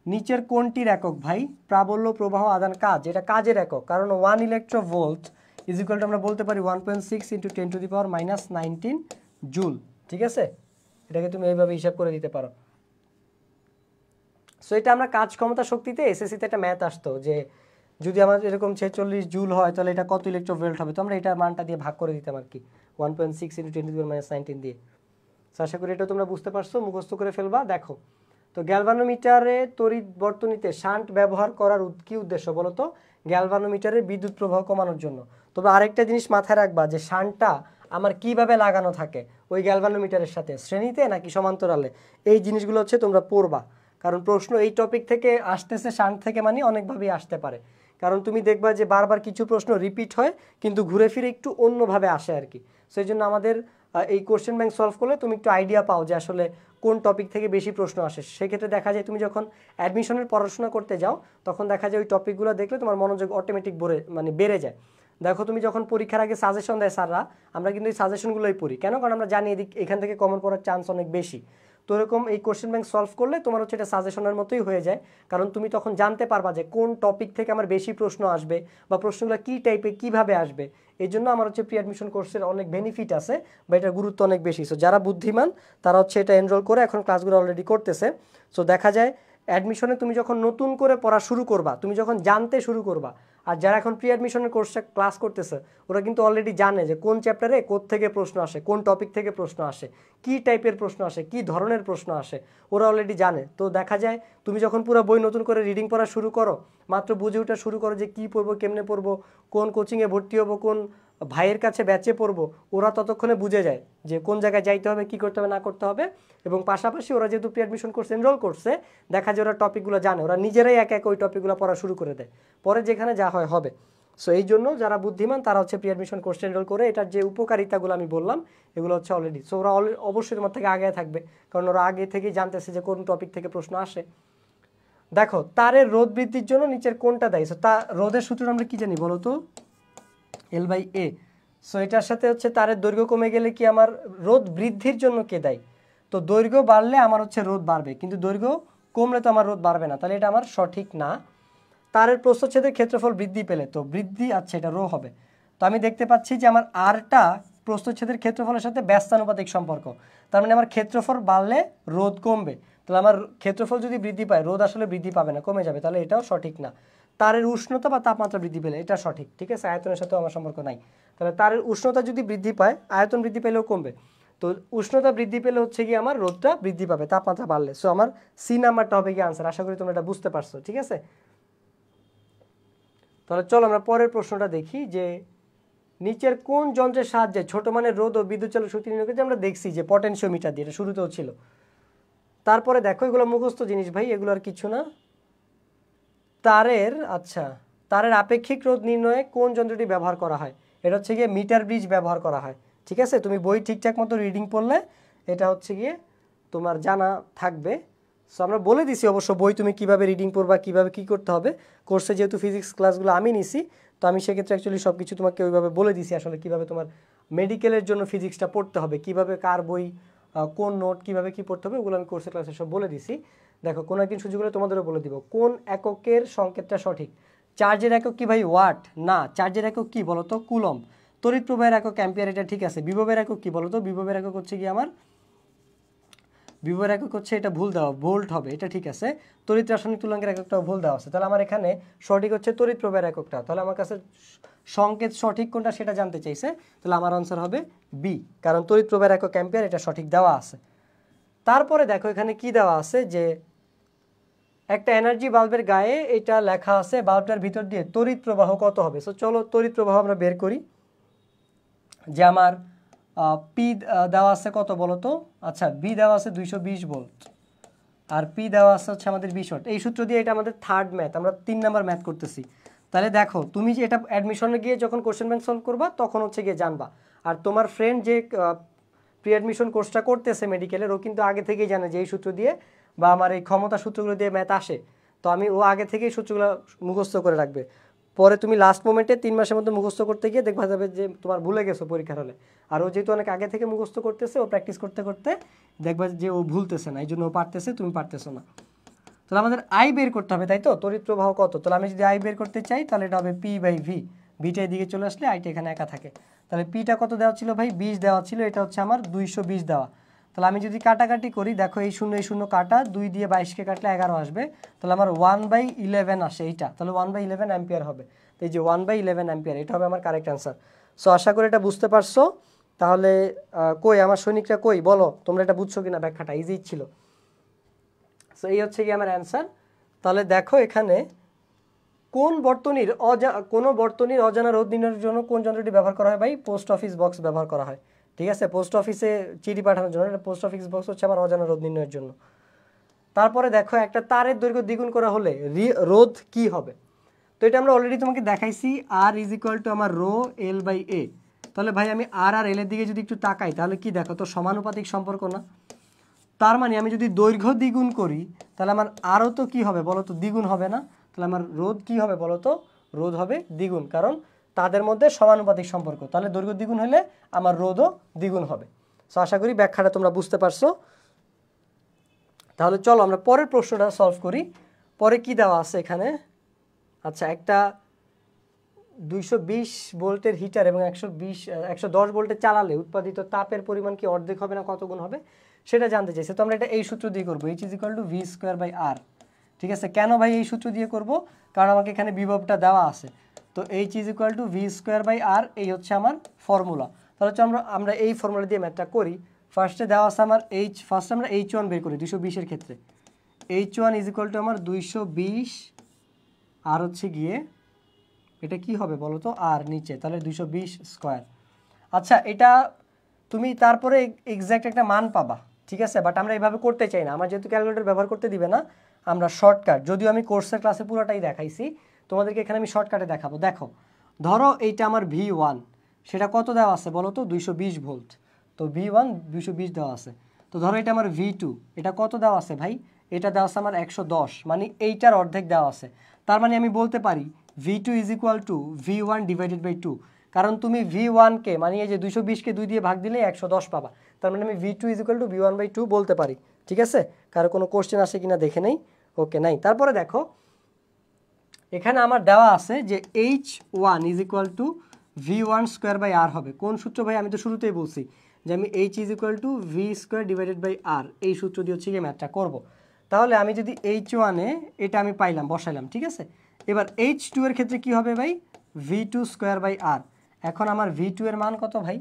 নিচের কোনটির একক ভাই? প্রাবল্য প্রবাহ আদান কাজ, এটা কাজের একক, কারণ 1 ইলেকট্রোভোল্ট ইজ ইকুয়াল টু আমরা বলতে পারি 1.6 × 10⁻⁻19 জুল। ঠিক আছে, এটাকে তুমি এইভাবে হিসাব করে দিতে পারো। সো এটা আমরা কাজ ক্ষমতা শক্তিতে এসএসসিতে একটা ম্যাথ আসতো যে যদি আমার এরকম 46 জুল হয় তাহলে এটা কত ইলেকট্রোভোল্ট হবে, তো আমরা এটা মানটা দিয়ে ভাগ করে দিতাম আর কি 1.6 × 10⁻⁻19 দিয়ে। সো আশা করি এটা তোমরা বুঝতে পারছো, মুখস্থ করে ফেলবা। দেখো তো গ্যালভানোমিটারে তড়িৎ বর্তনীতে শান্ট ব্যবহার করার কি উদ্দেশ্য বলো তো? গ্যালভানোমিটারে বিদ্যুৎ প্রবাহ কমানোর জন্য। তবে আরেকটা জিনিস মাথায় রাখবা যে শান্টটা আমার কিভাবে লাগানো থাকে ওই গ্যালভানোমিটারের সাথে, শ্রেণীতে নাকি সমান্তরালে, এই জিনিসগুলো হচ্ছে তোমরা পড়বা, কারণ প্রশ্ন এই টপিক থেকে আসতেছে, শান্ট থেকে মানে অনেকভাবেই আসতে পারে। কারণ তুমি দেখবা যে বারবার কিছু প্রশ্ন রিপিট হয় কিন্তু ঘুরে ফিরে একটু অন্যভাবে আসে আর কি। সেই জন্য আমাদের এই কোশ্চেন ব্যাংক সলভ করলে তুমি একটু আইডিয়া পাও যে আসলে কোন টপিক থেকে বেশি প্রশ্ন আসে। সেক্ষেত্রে দেখা যায় তুমি যখন অ্যাডমিশনের পড়াশোনা করতে যাও তখন দেখা যায় ওই টপিকগুলো দেখলে তোমার মনোযোগ অটোমেটিক বেড়ে যায়। দেখো তুমি যখন পরীক্ষার আগে সাজেশন দেয় স্যাররা, আমরা কিন্তু এই সাজেশনগুলোই পড়ি, কেন? কারণ আমরা জানি এখান থেকে কমন পড়ার চান্স অনেক বেশি। তো এরকম এই কোশ্চেন ব্যাংক সলভ করলে তোমার হচ্ছে এটা সাজেশনের মতোই হয়ে যায়, কারণ তুমি তখন জানতে পারবা যে কোন টপিক থেকে আমার বেশি প্রশ্ন আসবে বা প্রশ্নগুলো কী টাইপে কীভাবে আসবে। এই জন্য আমার হচ্ছে প্রি অ্যাডমিশন কোর্সের অনেক বেনিফিট আছে বা এটার গুরুত্ব অনেক বেশি। সো যারা বুদ্ধিমান তারা হচ্ছে এটা এনরোল করে এখন ক্লাসগুলো অলরেডি করতেছে। সো দেখা যায় অ্যাডমিশনে তুমি যখন নতুন করে পড়া শুরু করবা, তুমি যখন জানতে শুরু করবা, আর যারা এখন প্রি অ্যাডমিশনের কোর্সটা ক্লাস করতেছে ওরা কিন্তু অলরেডি জানে যে কোন চ্যাপ্টারে থেকে প্রশ্ন আসে, কোন টপিক থেকে প্রশ্ন আসে, কী টাইপের প্রশ্ন আসে, কী ধরনের প্রশ্ন আসে, ওরা অলরেডি জানে। তো দেখা যায় তুমি যখন পুরো বই নতুন করে রিডিং পড়া শুরু করো, মাত্র বুঝে ওঠা শুরু করো যে কী পড়বো, কেমনে পড়বো, কোন কোচিংয়ে ভর্তি হবো, কোন ভাইয়ের কাছে ব্যাচে পড়বো, ওরা ততক্ষণে বুঝে যায় যে কোন জায়গায় যাইতে হবে, কী করতে হবে না করতে হবে। এবং পাশাপাশি ওরা যেহেতু প্রি অ্যাডমিশন কোর্স এনরোল করছে, দেখা যায় ওরা টপিকগুলো জানে, ওরা নিজেরাই এক এক ওই টপিকগুলো পড়া শুরু করে দেয়, পরে যেখানে যা হয় হবে। সো এই জন্য যারা বুদ্ধিমান তারা হচ্ছে প্রি অ্যাডমিশন কোর্স এনরোল করে এটার যে উপকারিতাগুলো আমি বললাম এগুলো হচ্ছে অলরেডি। সো ওরা অবশ্যই তোমার থেকে আগে থাকবে, কারণ ওরা আগে থেকেই জানতেছে যে কোন টপিক থেকে প্রশ্ন আসে। দেখো তারের রোধ বৃদ্ধির জন্য নিচের কোনটা দায়ী? সো তা রোধের সূত্র আমরা কি জানি বলো তো? L/A। সো এটার সাথে হচ্ছে তারের দৈর্ঘ্য কমে গেলে কি আমার রোধ বৃদ্ধির জন্য কে দায়ী? তো দৈর্ঘ্য বাড়লে আমার হচ্ছে রোধ বাড়বে, কিন্তু দৈর্ঘ্য কমলে তো আমার রোধ বাড়বে না, তাহলে এটা আমার সঠিক না। তারের প্রস্থচ্ছেদের ক্ষেত্রফল বৃদ্ধি পেলে, তো বৃদ্ধি আচ্ছা এটা রো হবে। তো আমি দেখতে পাচ্ছি যে আমার আরটা প্রস্থচ্ছেদের ক্ষেত্রফলের সাথে ব্যস্তানুপাতিক সম্পর্ক, তার মানে আমার ক্ষেত্রফল বাড়লে রোধ কমবে, তাহলে আমার ক্ষেত্রফল যদি বৃদ্ধি পায় রোধ আসলে বৃদ্ধি পাবে না, কমে যাবে, তাহলে এটাও সঠিক না। তারের উষ্ণতা বা তাপমাত্রা বৃদ্ধি পেলে এটা সঠিক, ঠিক আছে, আয়তনের সাথেও আমার সম্পর্ক নাই। তাহলে তারের উষ্ণতা যদি বৃদ্ধি পায় আয়তন বৃদ্ধি পেলেও কমবে, তো উষ্ণতা বৃদ্ধি পেলে হচ্ছে কি আমার রোধটা বৃদ্ধি পাবে তাপমাত্রা বাড়লে। সো আমার সি নাম্বারটা হবে কি আনসার। আশা করি তোমরা এটা বুঝতে পারছো, ঠিক আছে। তাহলে চলো আমরা পরের প্রশ্নটা দেখি যে নিচের কোন যন্ত্রের সাহায্যে ছোট মানের রোধ ও বিদ্যুৎ চালক শক্তি নির্ণয় করতে? আমরা দেখছি যে পটেনশিওমিটার দিয়ে, এটা শুরুতেও ছিল। তারপরে দেখো এগুলো মুখস্থ জিনিস ভাই, এগুলো আর কিছু না। তারের আপেক্ষিক রোধ নির্ণয়ে কোন যন্ত্রটি ব্যবহার করা হয়? এটা হচ্ছে গিয়ে মিটার ব্রিজ ব্যবহার করা হয়, ঠিক আছে। তুমি বই ঠিকঠাক মতো রিডিং পড়লে এটা হচ্ছে গিয়ে তোমার জানা থাকবে। সো আমরা বলে দিছি অবশ্য বই তুমি কিভাবে রিডিং পড়বা, কিভাবে কি করতে হবে। কোর্সে যেহেতু ফিজিক্স ক্লাসগুলো আমি নিছি, তো আমি সেক্ষেত্রে অ্যাকচুয়ালি সব কিছু তোমাকে ওইভাবে বলে দিছি আসলে কিভাবে তোমার মেডিকেলের জন্য ফিজিক্সটা পড়তে হবে, কিভাবে কার বই কোন নোট কিভাবে কি পড়তে হবে ওগুলো আমি কোর্সের ক্লাসে সব বলে দিছি। দেখো কোনো একদিন সুযোগ হলে তোমাদেরও বলে দিব। কোন এককের সংকেতটা সঠিক? চার্জের একক কি ভাই ওয়াট? না, চার্জের একক কি বলো তো? কুলম্ব। তড়িৎ প্রবাহের একক অ্যাম্পিয়ার, এটা ঠিক আছে। বিভবের একক কি বলো তো? বিভবের একক হচ্ছে কি আমার, বিভবের একক হচ্ছে এটা ভুল দেওয়া, ভোল্ট হবে, এটা ঠিক আছে। তড়িৎ রাসায়নিক তুল্যাঙ্কের এককটাও ভুল দেওয়া আছে, তাহলে আমার এখানে সঠিক হচ্ছে তড়িৎ প্রবাহের এককটা। তাহলে আমার কাছে সংকেত সঠিক কোনটা সেটা জানতে চাইছে, তাহলে আমার আনসার হবে বি, কারণ তড়িৎ প্রবাহের একক অ্যাম্পিয়ার, এটা সঠিক দেওয়া আছে। তারপরে দেখো এখানে কি দেওয়া আছে, যে একটা এনার্জি বাল্বের গায়ে এটা লেখা আছে বাল্বটার ভিতর দিয়ে তড়িৎ প্রবাহ কত হবে। সো চলো তড়িৎ প্রবাহ আমরা বের করি। যে আমার পি দেওয়া আছে কত বলো তো? আচ্ছা, বি দেওয়া আছে 220 ভোল্ট আর পি দেওয়া আছে হচ্ছে আমাদের 20 ওয়াট। এই সূত্র দিয়ে এটা আমাদের থার্ড ম্যাথ, আমরা 3 নাম্বার ম্যাথ করতেছি। তাহলে দেখো তুমি যে এটা অ্যাডমিশনে গিয়ে যখন কোশ্চেন ব্যাংক সলভ করবা তখন হচ্ছে গিয়ে জানবা। আর তোমার ফ্রেন্ড যে প্রি অ্যাডমিশন কোর্সটা করতেছে মেডিকেলের, ও কিন্তু আগে থেকেই জানে যে এই সূত্র দিয়ে বা আমার এই ক্ষমতা সূত্রগুলো দিয়ে ম্যাথ আসে। তো ও আগে থেকেই সূত্রগুলো মুখস্থ করে রাখবে। পরে তুমি লাস্ট মোমেন্টে 3 মাসের মধ্যে মুখস্থ করতে গিয়ে দেখবা যাবে যে তোমার ভুলে গেছো পরীক্ষার হলে। আর ও যেহেতু অনেক আগে থেকে মুখস্থ করতেছে, ও প্র্যাকটিস করতে করতে দেখবা যে ও ভুলতেছে না, এই জন্য ও পারতেছে, তুমি পারতেছো না। তাহলে আমাদের আই বের করতে হবে, তাই তো? তড়িৎ প্রবাহ কত? তাহলে আমি যদি আই বের করতে চাই তাহলে এটা হবে পি বাই ভি। ভিটা এদিকে চলে আসলে আইটা এখানে একা থাকে। তাহলে পিটা কত দেওয়া ছিল ভাই? 20 দেওয়া ছিল, এটা হচ্ছে আমার 220 দেওয়া। তাহলে আমি যদি কাটাকাটি করি, দেখো এই শূন্য কাটা, 2 দিয়ে 22কে কাটলে 11 আসবে। তাহলে আমার 1/11 আসে এইটা, তাহলে 1/11 অ্যাম্পিয়ার হবে। তো এই যে 1/11 অ্যাম্পিয়ার, এটা হবে আমার কারেক্ট অ্যান্সার। সো আশা করি এটা বুঝতে পারছো। তাহলে কই আমার সৈনিকরা কই, বলো তোমরা এটা বুঝছো কিনা? ব্যাখ্যাটা ইজি ছিল। সো এই হচ্ছে কি আমার অ্যান্সার। তাহলে দেখো এখানে কোন বর্তনীর অজানা রোধ নির্ণয়ের জন্য কোন যন্ত্রটি ব্যবহার করা হয় ভাই? পোস্ট অফিস বক্স ব্যবহার করা হয়। ঠিক আছে, পোস্ট অফিসে চিঠি পাঠানোর জন্য। এটা পোস্ট অফিস বক্স হচ্ছে আমার অজানা রোধ নির্ণয়ের জন্য। তারপরে দেখো একটা তারের দৈর্ঘ্য দ্বিগুণ করা হলে রোধ কি হবে? তো এটা আমরা অলরেডি তোমাকে দেখাইছি, আর ইজ ইকুয়াল টু আমার রো এল বাই এ। তাহলে ভাই আমি আর এল এর দিকে যদি একটু তাকাই, তাহলে কি দেখো তো সমানুপাতিক সম্পর্ক না? তার মানে আমি যদি দৈর্ঘ্য দ্বিগুণ করি তাহলে আমার আরও তো কি হবে বলো তো? দ্বিগুণ হবে না? তাহলে আমার রোধ কি হবে বলো তো? রোধ হবে দ্বিগুণ, কারণ তাদের মধ্যে সমানুপাতিক সম্পর্ক। তাহলে দৈর্ঘ্য দ্বিগুণ হলে আমার রোধও দ্বিগুণ হবে। সো আশা করি ব্যাখ্যাটা তোমরা বুঝতে পারছো। তাহলে চলো আমরা পরের প্রশ্নটা সলভ করি। পরে কি দেওয়া আছে এখানে? আচ্ছা, একটা 220 ভোল্টের হিটার এবং 110 ভোল্টে চালালে উৎপাদিত তাপের পরিমাণ কি অর্ধেক হবে না কত গুণ হবে সেটা জানতে চাইছে। তো আমরা এটা এই সূত্র দিয়ে করবো, H = v²/r। ঠিক আছে, কেন ভাই এই সূত্র দিয়ে করব? কারণ আমাকে এখানে বিভবটা দেওয়া আছে। তো H = v²/r, এই হচ্ছে আমার ফর্মুলা। তাহলে আমরা এই ফর্মুলা দিয়ে ম্যাথটা করি। ফার্স্টে দেওয়া আছে আমার ফার্স্ট আমরা H1 বের করি 220 এর ক্ষেত্রে। H1 = আমার 220 আর হচ্ছে গিয়ে এটা কি হবে বলো তো? আর নিচে, তাহলে 220 স্কয়ার। আচ্ছা, এটা তুমি তারপরে এক্স্যাক্ট একটা মান পাবা, ঠিক আছে? বাট আমরা এইভাবে করতে চাই না, আমার যেহেতু ক্যালকুলেটর ব্যবহার করতে দিবে না, আমরা শর্টকাট, যদিও আমি কোর্সের ক্লাসে পুরোটাই দেখাইছি, তোমাদেরকে এখানে আমি শর্টকাটে দেখাবো। দেখো, ধরো এইটা আমার V1, সেটা কত দেওয়া আছে বলো তো? 220 ভোল্ট। তো V1 220 দেওয়া আছে। তো ধরো এটা আমার V2, এটা কত দেওয়া আছে ভাই? এটা দেওয়া আছে আমার 110, মানে এইটার অর্ধেক দেওয়া আছে। তার মানে আমি বলতে পারি V2 = V1/2, কারণ তুমি V1কে মানে এই যে 220কে 2 দিয়ে ভাগ দিলে 110 পাবা। তার মানে আমি V2 = V1/2 বলতে পারি। ঠিক আছে, কারো কোনো কোশ্চেন আসে কিনা দেখে নেই। ওকে, নাই। তারপরে দেখো এখানে আমার দেওয়া আছে যে H1 = V1²/r হবে। কোন সূত্র ভাই? আমি তো শুরুতেই বলছি যে আমি H = V²/r, এই সূত্র দিয়ে হচ্ছে গিয়ে ম্যাথটা করবো। তাহলে আমি যদি H1-এ এটা আমি পাইলাম, বসাইলাম, ঠিক আছে। এবার H2 এর ক্ষেত্রে কি হবে ভাই? V2²/r। এখন আমার V2 এর মান কত ভাই?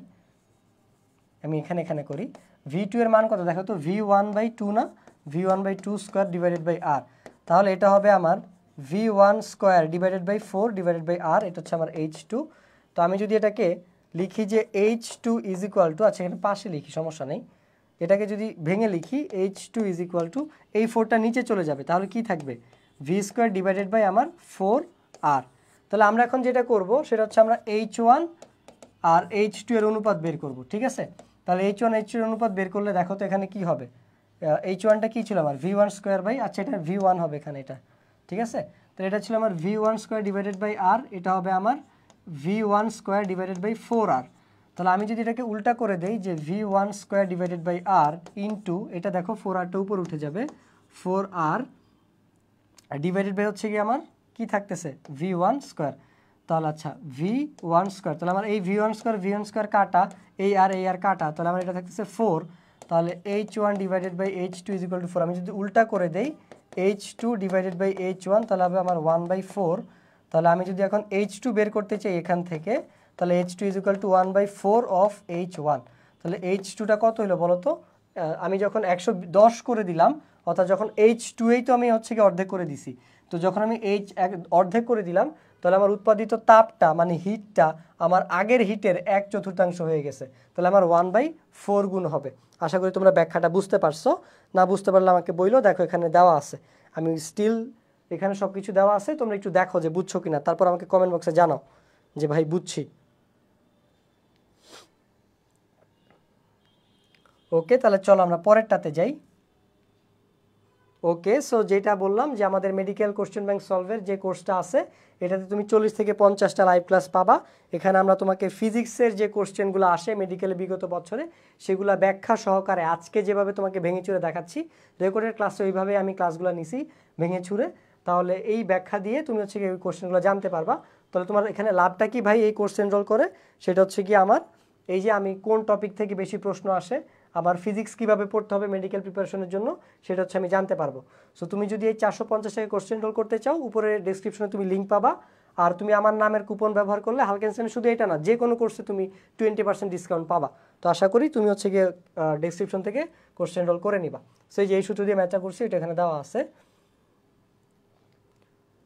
আমি এখানে করি। V2 এর মান কত দেখো তো? V1/2 না? V1/2² / r। তাহলে এটা হবে আমার V1² / 4/r, এটা হচ্ছে আমার H2। তো আমি যদি এটাকে লিখি যে H2 = আচ্ছা এখানে পাশে লিখি, সমস্যা নেই। এটাকে যদি ভেঙে লিখি H2 = এই 4টা নিচে চলে যাবে, তাহলে কি থাকবে? V² / আমার 4r। তাহলে আমরা এখন যেটা করব সেটা হচ্ছে আমরা H1 আর H2 এর অনুপাত বের করব, ঠিক আছে। তাহলে H1 H2 এর অনুপাত বের করলে দেখো তো এখানে কি হবে? H1টা কি ছিল আমার? V1²/, আচ্ছা এটা V1 হবে এখানে, এটা ঠিক আছে। তাহলে এটা ছিল আমার V1² / r, এটা হবে আমার V1² / 4r। তাহলে আমি যদি এটাকে উল্টা করে দেই যে v1 square divided by R into এটা দেখো 4rটা উপর উঠে যাবে 4r ডিভাইডেড বাই হচ্ছে কি আমার কি থাকতেছে v1 স্কোয়ার। তাহলে আচ্ছা v1 স্কোয়ার, তাহলে আমার এই v1 স্কোয়ার কাটা এই আর কাটা, তাহলে আমার এটা থাকতেছে 4। তাহলে h1 divided by h2 is equal to 4। আমি যদি উল্টা করে দেই h2 ডিভাইডেড বাই h1 তাহলে হবে আমার 1/4। তাহলে আমি যদি এখন h2 বের করতে চাই এখান থেকে, তাহলে h2 is equal two 1/4 of h1। তাহলে h2টা কত হলো বলো তো? আমি যখন 110 করে দিলাম, অর্থাৎ যখন h2 তো আমি হচ্ছে কি অর্ধেক করে দিছি, তো যখন আমি অর্ধেক করে দিলাম তাহলে আমার উৎপাদিত তাপটা মানে হিটটা আমার আগের হিটের 1/4 হয়ে গেছে। তাহলে আমার 1/4 গুণ হবে। আশা করি তোমরা ব্যাখ্যাটা বুঝতে পারছো। না বুঝতে পারলে আমাকে বইলো, দেখো এখানে দেওয়া আছে, আমি স্টিল এখানে সব কিছু দেওয়া আছে, তোমরা একটু দেখো যে বুঝছো কিনা, তারপর আমাকে কমেন্ট বক্সে জানাও যে ভাই বুঝছি। ওকে, তাহলে চলো আমরা পরেরটাতে যাই। ওকে, সো যেটা বললাম যে আমাদের মেডিকেল কোশ্চেন ব্যাংক সলভের যে কোর্সটা আছে এটাতে তুমি 40 থেকে 50টা লাইভ ক্লাস পাবা। এখানে আমরা তোমাকে ফিজিক্সের যে কোশ্চেনগুলো আসে মেডিকেলে বিগত বছরে সেগুলো ব্যাখ্যা সহকারে আজকে যেভাবে তোমাকে ভেঙে চুরে দেখাচ্ছি, রেকর্ডের ক্লাসে ওইভাবে আমি ক্লাসগুলো নিছি ভেঙে চুরে। তাহলে এই ব্যাখ্যা দিয়ে তুমি হচ্ছে কি ওই কোশ্চেনগুলো জানতে পারবা। তাহলে তোমার এখানে লাভটা কি ভাই এই কোর্স এনরোল করে? সেটা হচ্ছে কি আমার এই যে আমি কোন টপিক থেকে বেশি প্রশ্ন আসে, আবার ফিজিক্স কীভাবে পড়তে হবে মেডিকেল প্রিপারেশনের জন্য সেটা হচ্ছে আমি জানতে পারবো। সো তুমি যদি এই 450 টাকা কোর্স এনরোল করতে চাও, উপরে ডেসক্রিপশনে তুমি লিঙ্ক পাবা। আর তুমি আমার নামের কুপন ব্যবহার করলে হালকেনসেন শুধু এটা না যে কোনো কোর্সে তুমি 20% ডিসকাউন্ট পাবা। তো আশা করি তুমি হচ্ছে গিয়ে ডেসক্রিপশন থেকে কোর্স এনরোল করে নিবা। সো এই যে এই সূত্র দিয়ে ম্যাচটা করছি এটা এখানে দেওয়া আছে।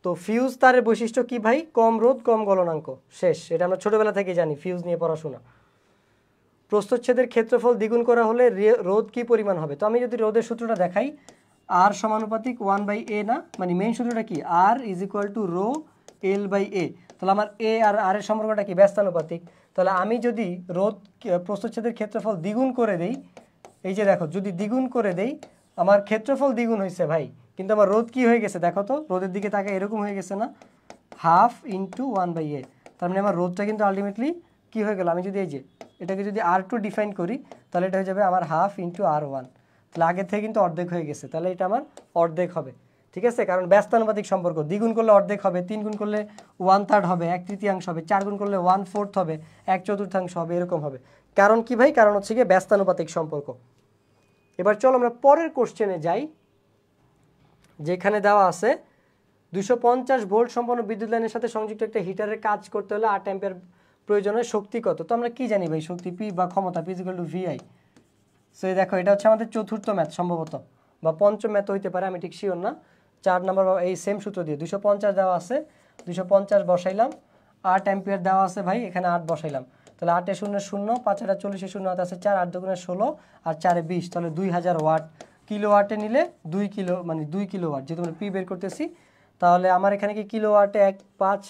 তো ফিউজ তারের বৈশিষ্ট্য কি ভাই? কম রোধ কম গলনাঙ্ক। শেষ, এটা আমরা ছোটোবেলা থেকে জানি, ফিউজ নিয়ে পড়াশোনা। প্রস্থচ্ছেদের ক্ষেত্রফল দ্বিগুণ করা হলে রোধ কি পরিমাণ হবে? তো আমি যদি রোধের সূত্রটা দেখাই, আর সমানুপাতিক 1/a না, মানে মেইন সূত্রটা কি r is equal to rho l/a। তাহলে আমার a আর r এর সম্পর্কটা কি? ব্যস্তানুপাতিক। তাহলে আমি যদি রোধ প্রস্থচ্ছেদের ক্ষেত্রফল দ্বিগুণ করে দেই, এই যে দেখো যদি দ্বিগুণ করে দেই আমার ক্ষেত্রফল দ্বিগুণ হয়েছে ভাই, কিন্তু আমার রোধ কি হয়ে গেছে দেখো তো, রোধের দিকে তাকে এরকম হয়ে গেছে না, 1/2 × 1/a। তার মানে আমার রোধটা কিন্তু আলটিমেটলি কি হয়ে গেল? আমি যদি এই যে এটাকে যদি r2 ডিফাইন করি তাহলে এটা হয়ে যাবে আমার 1/2 × r1। তাহলে আগের থেকে কিন্তু অর্ধেক হয়ে গেছে, তাহলে এটা আমার অর্ধেক হবে। ঠিক আছে, কারণ ব্যস্তানুপাতিক সম্পর্ক, দ্বিগুণ করলে অর্ধেক হবে, 3 গুণ করলে 1/3 হবে, 1/3 হবে, 4 গুণ করলে 1/4 হবে, 1/4 হবে, এরকম হবে। কারণ কি ভাই? কারণ হচ্ছে গিয়ে ব্যস্তানুপাতিক সম্পর্ক। এবার চলো আমরা পরের কোশ্চেনে যাই, যেখানে দেওয়া আছে 250 ভোল্ট সম্পন্ন বিদ্যুৎ লাইনের সাথে সংযুক্ত একটা হিটারের কাজ করতে হলে 8 অ্যাম্পিয়ার প্রয়োজনের শক্তি কত? তো আমরা কি জানি ভাই শক্তি পি বা ক্ষমতা P equal to VI। So এই দেখো এটা হচ্ছে আমাদের চতুর্থ ম্যাথ সম্ভবত, বা পঞ্চম ম্যাথ হইতে পারে, আমি ঠিক শিওর না। 4 নম্বর এই সেম সূত্র দিয়ে 250 দেওয়া আছে, 250 বসাইলাম, 8 অ্যাম্পিয়ার দেওয়া আছে ভাই, এখানে 8 বসাইলাম। তাহলে 8 এ 0 0, 5 8 40 0 হাতে আছে 4, 8 2 16 আর 4 এ 20, তাহলে 2000 ওয়াট। কিলোওয়াটে নিলে 2 কিলো, মানে 2 কিলোওয়াট, যেহেতু আমরা পি বের করতেছি। তাহলে আমার এখানে কি কিলোওয়াটে 1.5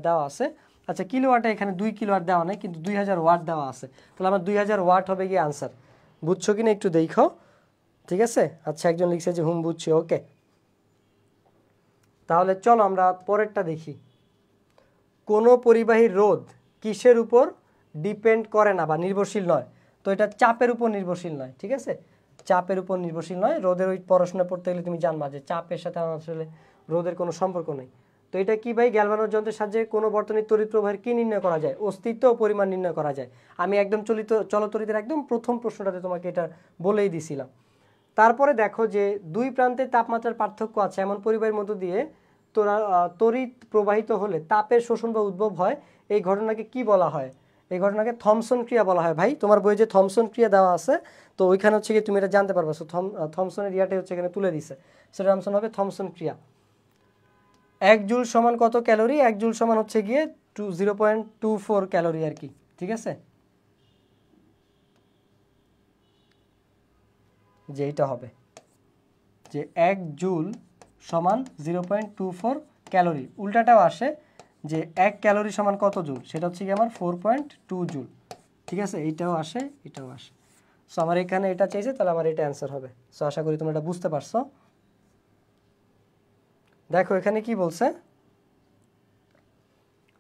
দেওয়া আছে। আচ্ছা কিলোওয়াটে এখানে 2 কিলোওয়াট দেওয়া নেই, কিন্তু 2000 ওয়াট দেওয়া আছে। তাহলে আমার 2000 ওয়াট হবে গিয়ে আনসার। বুঝছো কিনা একটু দেখো, ঠিক আছে? আচ্ছা একজন লিখছে যে হুম বুঝছি, ওকে। তাহলে চলো আমরা পরেরটা দেখি। কোনো পরিবাহীর রোধ কিসের উপর ডিপেন্ড করে না বা নির্ভরশীল নয়? তো এটা চাপের উপর নির্ভরশীল নয়, ঠিক আছে? চাপের উপর নির্ভরশীল নয়। রোধের ওই পড়াশোনা পড়তে গেলে তুমি জানবা যে চাপের সাথে আসলে রোধের কোনো সম্পর্ক নেই। তো এটা কি ভাই? গ্যালভানোর যন্ত্রের সাহায্যে কোনো বর্তনীর তড়িৎ প্রবাহের কি নির্ণয় করা যায়? অস্তিত্ব ও পরিমাণ নির্ণয় করা যায়। আমি একদম চলতড়িতের একদম প্রথম প্রশ্নটাতে তোমাকে এটা বলেই দিছিলাম। তারপরে দেখো যে দুই প্রান্তে তাপমাত্রার পার্থক্য আছে এমন পরিবাহীর মধ্য দিয়ে তড়িৎ প্রবাহিত হলে তাপের শোষণ বা উদ্ভব হয়, এই ঘটনাকে কি বলা হয়? এই ঘটনাকে থমসন ক্রিয়া বলা হয়। ভাই তোমার বইয়ে যে থমসন ক্রিয়া দেওয়া আছে, তো ওইখানে হচ্ছে কি তুমি এটা জানতে পারবে। সো থমসনের ইয়াটাই হচ্ছে এখানে তুলে দিছে, সেটা থমসন হবে থমসন ক্রিয়া। 1 জুল সমান কত ক্যালোরি? 1 জুল সমান হচ্ছে গিয়ে 0.24 ক্যালোরি আর কি, ঠিক আছে? যে এইটা হবে যে 1 জুল সমান 0.24 ক্যালোরি। উল্টাটাও আসে যে 1 ক্যালোরি সমান কত জুল, সেটা হচ্ছে কি আমার 4.2 জুল, ঠিক আছে? এইটাও আসে, এটাও আসে। সো আমার এখানে এটা চাইছে, তাহলে আমার এটা অ্যান্সার হবে। সো আশা করি তোমরা এটা বুঝতে পারছো। দেখো এখানে কি বলছে,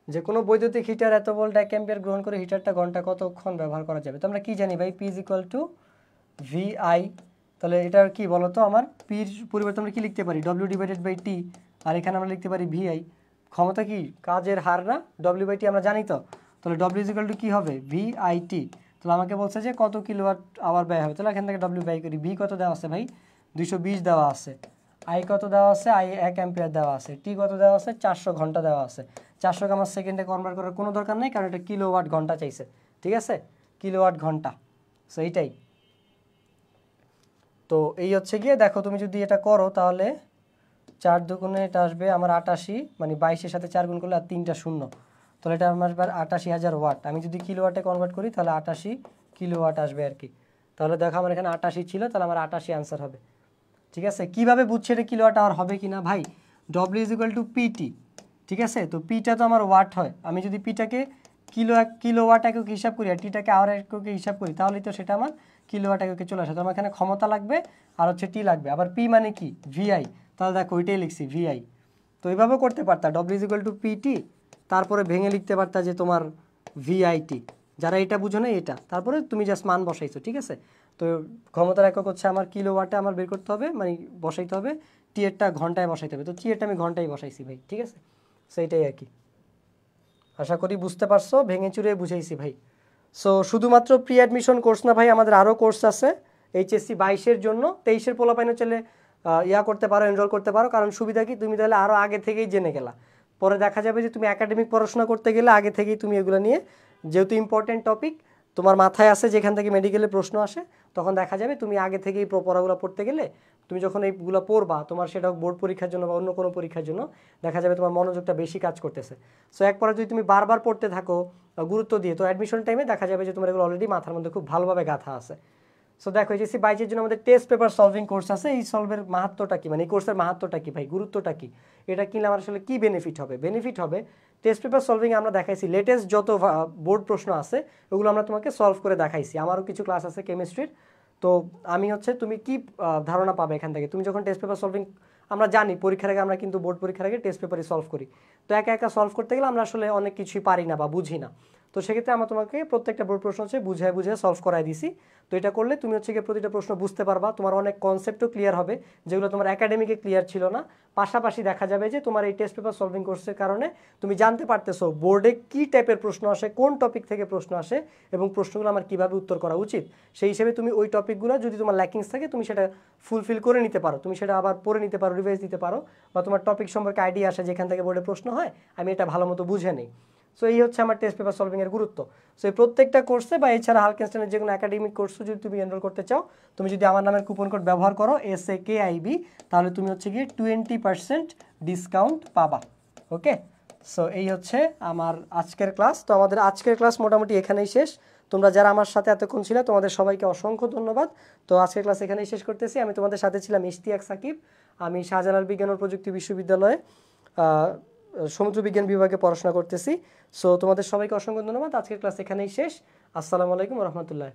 যে কোনো বৈদ্যুতিক হিটার এত ভোল্ট 1 অ্যাম্পিয়ার গ্রহণ করে হিটারটা ঘন্টা কতক্ষণ ব্যবহার করা যাবে। তো আমরা কি জানি ভাই, P is equal to VI. তাহলে এটার কি বলতো, আমার পির পরিবর্তে আমরা কি লিখতে পারি, ডব্লিউ ডিভাইডেড বাই টি, আর এখানে আমরা লিখতে পারি ভিআই। ক্ষমতা কি, কাজের হার না, ডব্লিউ বাই টি আমরা জানি তো। তাহলে ডব্লিউ ইজ ইকুয়াল টু কী হবে, ভিআইটি। তাহলে আমাকে বলছে যে কত কিলোওয়াট আওয়ার ব্যয় হবে, তাহলে এখান থেকে ডব্লিউ ব্যয় করি। ভি কত দেওয়া আছে ভাই, 220 দেওয়া আছে। আই কত দেওয়া আছে, আই 1 অ্যাম্পিয়ার দেওয়া আছে। টি কত দেওয়া আছে, 400 ঘন্টা দেওয়া আছে। 400কে আমার সেকেন্ডে কনভার্ট করার কোনো দরকার নেই, কারণ এটা কিলোওয়াট ঘন্টা চাইছে, ঠিক আছে, কিলোওয়াট ঘন্টা। সো এইটাই। তো এই হচ্ছে গিয়ে, দেখো তুমি যদি এটা করো তাহলে 4 দুগুণে এটা আসবে আমার 88, মানে 22-এর সাথে 4 গুণ করলে আর 3টা শূন্য, তাহলে এটা আমার আসবে 88,000 ওয়াট। আমি যদি কিলোওয়াটে কনভার্ট করি তাহলে 88 কিলোওয়াট আসবে আর কি। তাহলে দেখো আমার এখানে 88 ছিল, তাহলে আমার 88 আনসার হবে, ঠিক আছে। কিভাবে বুঝছে এটা কিলোওয়াট আওয়ার হবে কিনা ভাই, W is equal to PT, ঠিক আছে। তো পিটা তো আমার ওয়াট হয়, আমি যদি পিটাকে কিলোওয়াট একক হিসাব করি আর টিটাকে আওয়ার এককে হিসাব করি, তাহলে তো সেটা আমার কিলোওয়াট এককে চলে আসে। তো আমার এখানে ক্ষমতা লাগবে আর হচ্ছে টি লাগবে, আবার পি মানে কি, ভিআই। তাহলে দেখো ওইটাই লিখছি, ভিআই। তো এইভাবেও করতে পারতা, W is equal to PT, তারপরে ভেঙে লিখতে পারতা যে তোমার ভিআইটি। যারা এটা বুঝো না এটা, তারপরে তুমি জাস্ট মান বসাইছো, ঠিক আছে। তো ক্ষমতার একক হচ্ছে আমার কিলোওয়াটে আমার বের করতে হবে, মানে বসাইতে হবে। টি এরটা ঘন্টায় বসাইতে হবে, তো টি এরটা আমি ঘন্টায় বসাইছি ভাই, ঠিক আছে। সেইটাই আর কি, আশা করি বুঝতে পারছো, ভেঙে চুরে বুঝাইছি ভাই। সো শুধুমাত্র প্রি অ্যাডমিশন কোর্স না ভাই, আমাদের আরও কোর্স আছে এইচএসসি 22-এর জন্য। 23-এর পোলাপাইন চলে করতে পারো, এনরোল করতে পারো। কারণ সুবিধা কি, তুমি তাহলে আরও আগে থেকেই জেনে গেলা। পরে দেখা যাবে যে তুমি একাডেমিক পড়াশোনা করতে গেলে আগে থেকেই তুমি এগুলো নিয়ে, যেহেতু ইম্পর্টেন্ট টপিক তোমার মাথায় আছে, যেখান থেকে মেডিকেলে প্রশ্ন আসে, তখন দেখা যাবে তুমি আগে থেকেই পড়াগুলো পড়তে গেলে, তুমি যখন এইগুলো পড়বা, তোমার সেটা বোর্ড পরীক্ষার জন্য বা অন্য কোনো পরীক্ষার জন্য দেখা যাবে তোমার মনোযোগটা বেশি কাজ করতেছে। সো একবার যদি তুমি বারবার পড়তে থাকো গুরুত্ব দিয়ে, তো অ্যাডমিশন টাইমে দেখা যাবে যে তোমার এগুলো অলরেডি মাথার মধ্যে খুব ভালোভাবে গাঁথা আছে। সো দেখো, এইচএসসি 22-এর জন্য আমাদের টেস্ট পেপার সলভিং কোর্স আছে। এই সলভের মাহাত্ম্যটা কি, মানে এই কোর্সের মাহাত্ম্যটা কি ভাই, গুরুত্বটা কি, এটা কিনলে আমার আসলে কি বেনিফিট হবে। বেনিফিট হবে, টেস্ট পেপার সলভিং আমরা দেখাইছি লেটেস্ট যত বোর্ড প্রশ্ন আছে ওগুলো আমরা তোমাকে সলভ করে দেখাইছি। আমারও কিছু ক্লাস আছে কেমিস্ট্রির। তো আমি হচ্ছে, তুমি কি ধারণা পাবে এখান থেকে, তুমি যখন টেস্ট পেপার সলভিং, আমরা জানি পরীক্ষার আগে আমরা কিন্তু বোর্ড পরীক্ষার আগে টেস্ট পেপারই সলভ করি। তো একা একা সলভ করতে গেলে আমরা আসলে অনেক কিছুই পারি না বা বুঝি না। তো সেক্ষেত্রে আমরা তোমাকে প্রত্যেকটা বোর্ড প্রশ্ন হচ্ছে বুঝায় সলভ করাই দিছি। তো এটা করলে তুমি হচ্ছে গিয়ে প্রতিটা প্রশ্ন বুঝতে পারবা, তোমার অনেক কনসেপ্টও ক্লিয়ার হবে যেগুলো তোমার একাডেমিকে ক্লিয়ার ছিল না। পাশাপাশি দেখা যাবে যে তোমার এই টেস্ট পেপার সলভিং কোর্সের কারণে তুমি জানতে পারতেছো বোর্ডে কী টাইপের প্রশ্ন আসে, কোন টপিক থেকে প্রশ্ন আসে এবং প্রশ্নগুলো আমার কীভাবে উত্তর করা উচিত। সেই হিসেবে তুমি ওই টপিকগুলো যদি তোমার ল্যাকিংস থাকে তুমি সেটা ফুলফিল করে নিতে পারো, তুমি সেটা আবার পড়ে নিতে পারো, রিভাইজ দিতে পারো, বা তোমার টপিক সম্পর্কে আইডিয়া আসে যেখান থেকে বোর্ডে প্রশ্ন হয়, আমি এটা ভালো মতো বুঝে নিই। সো এই হচ্ছে আমার টেস্ট পেপার সলভিংয়ের গুরুত্ব। সো এই প্রত্যেকটা কোর্সে বা এছাড়া হালকেনস্টাইনের যে কোনো একাডেমিক কোর্সে যদি তুমি এনরোল করতে চাও, তুমি যদি আমার নামের কুপন কোড ব্যবহার করো SAKIB, তাহলে তুমি হচ্ছে গিয়ে 20% ডিসকাউন্ট পাবা। ওকে, সো এই হচ্ছে আমার আজকের ক্লাস। তো আমাদের আজকের ক্লাস মোটামুটি এখানেই শেষ। তোমরা যারা আমার সাথে এতক্ষণ ছিল তোমাদের সবাইকে অসংখ্য ধন্যবাদ। তো আজকের ক্লাস এখানেই শেষ করতেছি। আমি তোমাদের সাথে ছিলাম ইশতিয়াক সাকিব। আমি শাহজালাল বিজ্ঞান ও প্রযুক্তি বিশ্ববিদ্যালয়ে সমুদ্র বিজ্ঞান বিভাগে পড়াশোনা করতেছি। সো তোমাদের সবাইকে অসংখ্য ধন্যবাদ। আজকের ক্লাস এখানেই শেষ। আসসালামু আলাইকুম ওয়া রাহমাতুল্লাহ।